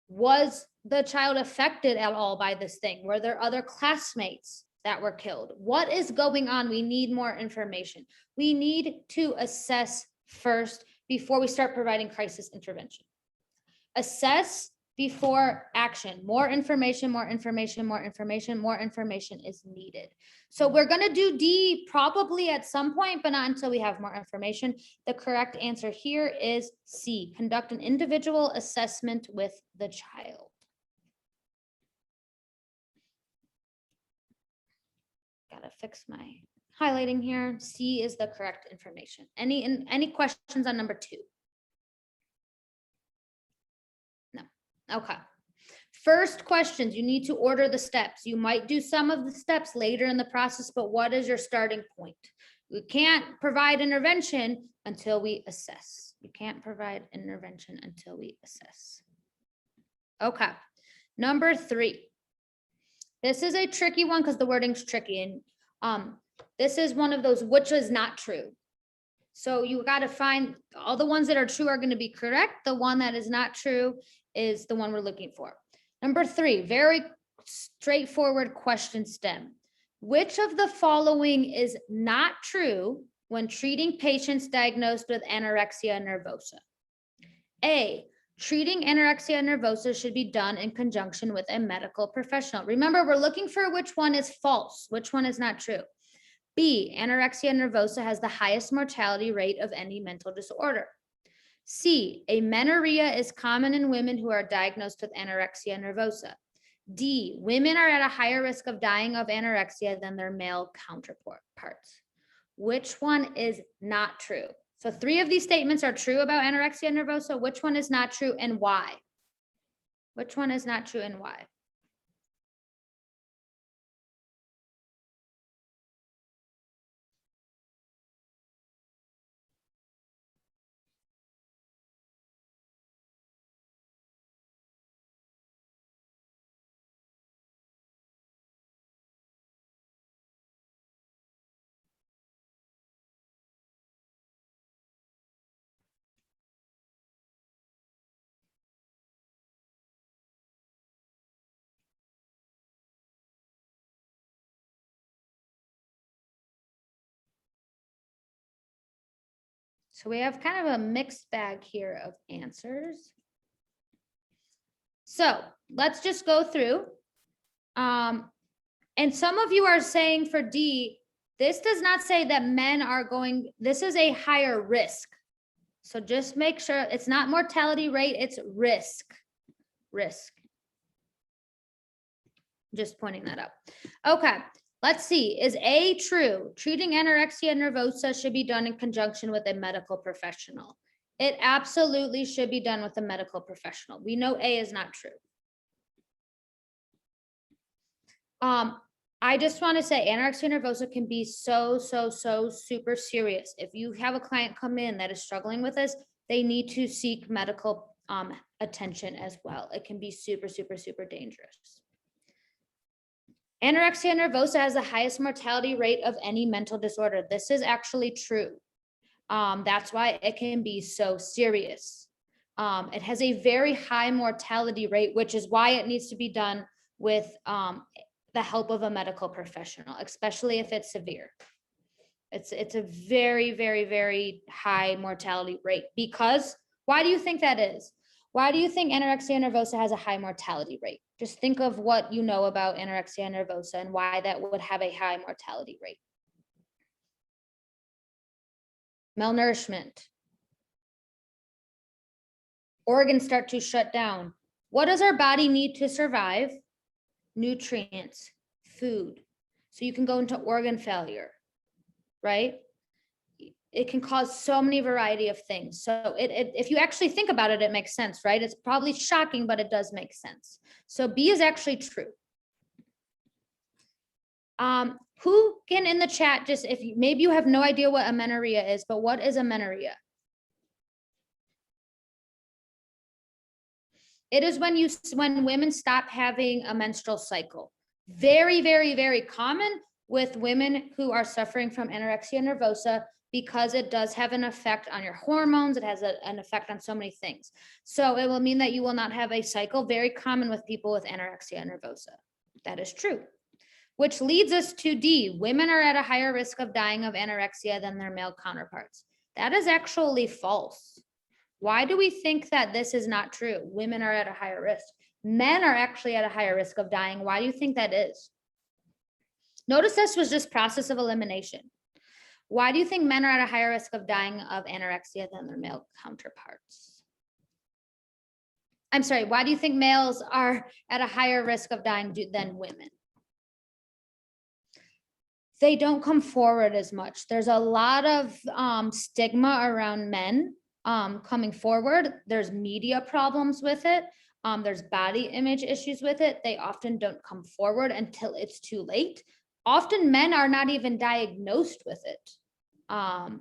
Was the child affected at all by this thing? Were there other classmates that were killed? What is going on? We need more information. We need to assess first before we start providing crisis intervention. Assess before action. More information, more information, more information, more information is needed. So we're going to do D probably at some point, but not until we have more information. The correct answer here is C. Conduct an individual assessment with the child. Gotta fix my highlighting here. C is the correct information. Any questions on number 2? Okay. First questions, you need to order the steps. You might do some of the steps later in the process, but what is your starting point? We can't provide intervention until we assess. You can't provide intervention until we assess. Okay. Number 3. This is a tricky one because the wording's tricky. And this is one of those which is not true. So you got to find all the ones that are true are going to be correct. The one that is not true is the one we're looking for. Number 3, very straightforward question stem. Which of the following is not true when treating patients diagnosed with anorexia nervosa? A, treating anorexia nervosa should be done in conjunction with a medical professional. Remember, we're looking for which one is false, which one is not true. B, anorexia nervosa has the highest mortality rate of any mental disorder. C, amenorrhea is common in women who are diagnosed with anorexia nervosa. D, women are at a higher risk of dying of anorexia than their male counterparts. Which one is not true? So 3 of these statements are true about anorexia nervosa. Which one is not true and why? Which one is not true and why? So we have kind of a mixed bag here of answers. So let's just go through. And some of you are saying for D, This does not say that men are going, this is a higher risk. So just make sure it's not mortality rate, it's risk. Just pointing that out. Okay, let's see. Is A true? Treating anorexia nervosa should be done in conjunction with a medical professional. It absolutely should be done with a medical professional. We know A is not true. I just want to say anorexia nervosa can be so super serious. If you have a client come in that is struggling with this, they need to seek medical attention as well. It can be super dangerous. Anorexia nervosa has the highest mortality rate of any mental disorder. This is actually true. That's why it can be so serious. It has a very high mortality rate, which is why it needs to be done with the help of a medical professional, especially if it's severe. It's a very high mortality rate. Because why do you think that is? Why do you think anorexia nervosa has a high mortality rate? Just think of what you know about anorexia nervosa and why that would have a high mortality rate. Malnourishment. Organs start to shut down. What does our body need to survive? Nutrients, food. So you can go into organ failure, right? It can cause so many variety of things. So if you actually think about it, it makes sense, right? It's probably shocking, but it does make sense. So B is actually true. Who can in the chat, just if you, maybe you have no idea what amenorrhea is, but what is amenorrhea? It is when women stop having a menstrual cycle. Very common with women who are suffering from anorexia nervosa, because it does have an effect on your hormones. It has an effect on so many things. So it will mean that you will not have a cycle. Very common with people with anorexia nervosa. That is true. Which leads us to D. Women are at a higher risk of dying of anorexia than their male counterparts. That is actually false. Why do we think that this is not true? Women are at a higher risk. Men are actually at a higher risk of dying. Why do you think that is? Notice this was just process of elimination. Why do you think men are at a higher risk of dying of anorexia than their male counterparts? I'm sorry, why do you think males are at a higher risk of dying than women? They don't come forward as much. There's a lot of stigma around men coming forward. There's media problems with it. There's body image issues with it. They often don't come forward until it's too late. Often men are not even diagnosed with it.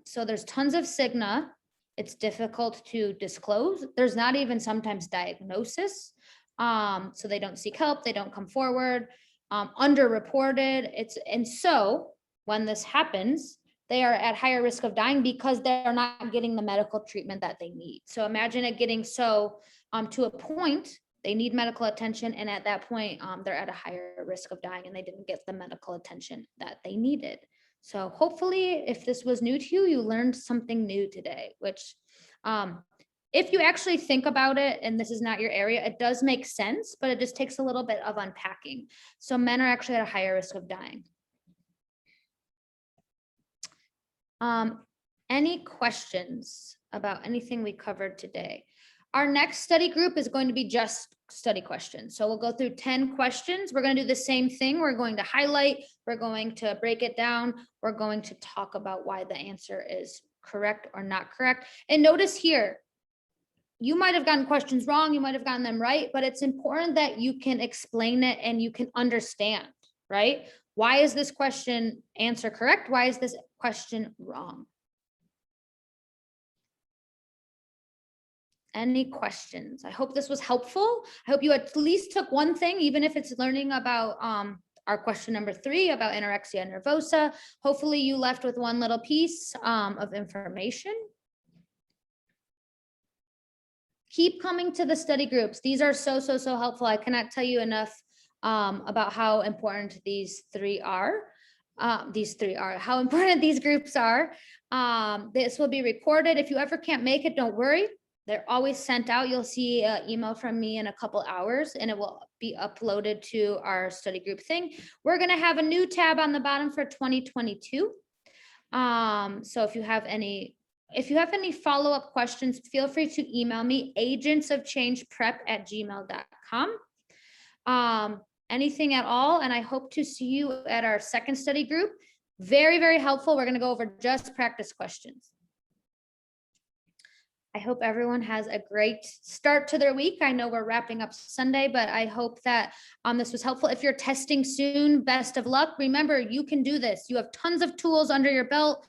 So there's tons of stigma. It's difficult to disclose. There's not even sometimes diagnosis. So they don't seek help. They don't come forward. Underreported. And so when this happens, they are at higher risk of dying because they're not getting the medical treatment that they need. So imagine it getting so to a point, they need medical attention. And at that point, they're at a higher risk of dying and they didn't get the medical attention that they needed. So hopefully if this was new to you, you learned something new today, which if you actually think about it, and this is not your area, it does make sense, but it just takes a little bit of unpacking. So men are actually at a higher risk of dying. Any questions about anything we covered today? Our next study group is going to be just study questions. So we'll go through 10 questions. We're going to do the same thing. We're going to highlight, we're going to break it down. We're going to talk about why the answer is correct or not correct. And notice here, you might have gotten questions wrong, you might have gotten them right, but it's important that you can explain it and you can understand, right? Why is this question answer correct? Why is this question wrong? Any questions? I hope this was helpful. I hope you at least took one thing, even if it's learning about our question number 3 about anorexia nervosa. Hopefully you left with one little piece of information. Keep coming to the study groups. These are so helpful. I cannot tell you enough about how important these three are. How important these groups are. This will be recorded. If you ever can't make it, don't worry. They're always sent out. You'll see an email from me in a couple hours, and it will be uploaded to our study group thing. We're going to have a new tab on the bottom for 2022. So if you have any follow-up questions, feel free to email me, agentsofchangeprep@gmail.com. Anything at all, and I hope to see you at our second study group. Very, very helpful. We're going to go over just practice questions. I hope everyone has a great start to their week. I know we're wrapping up Sunday, but I hope that this was helpful. If you're testing soon, best of luck. Remember, you can do this. You have tons of tools under your belt.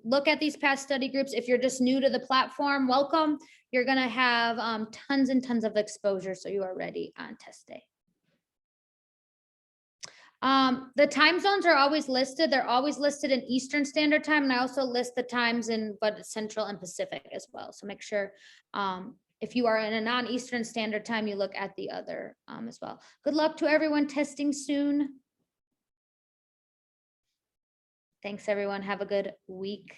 Look at these past study groups. If you're just new to the platform, welcome. You're going to have tons and tons of exposure, so you are ready on test day. The time zones are always listed. They're always listed in Eastern Standard Time, and I also list the times in Central and Pacific as well. So make sure if you are in a non-Eastern Standard Time, you look at the other as well. Good luck to everyone testing soon. Thanks, everyone. Have a good week.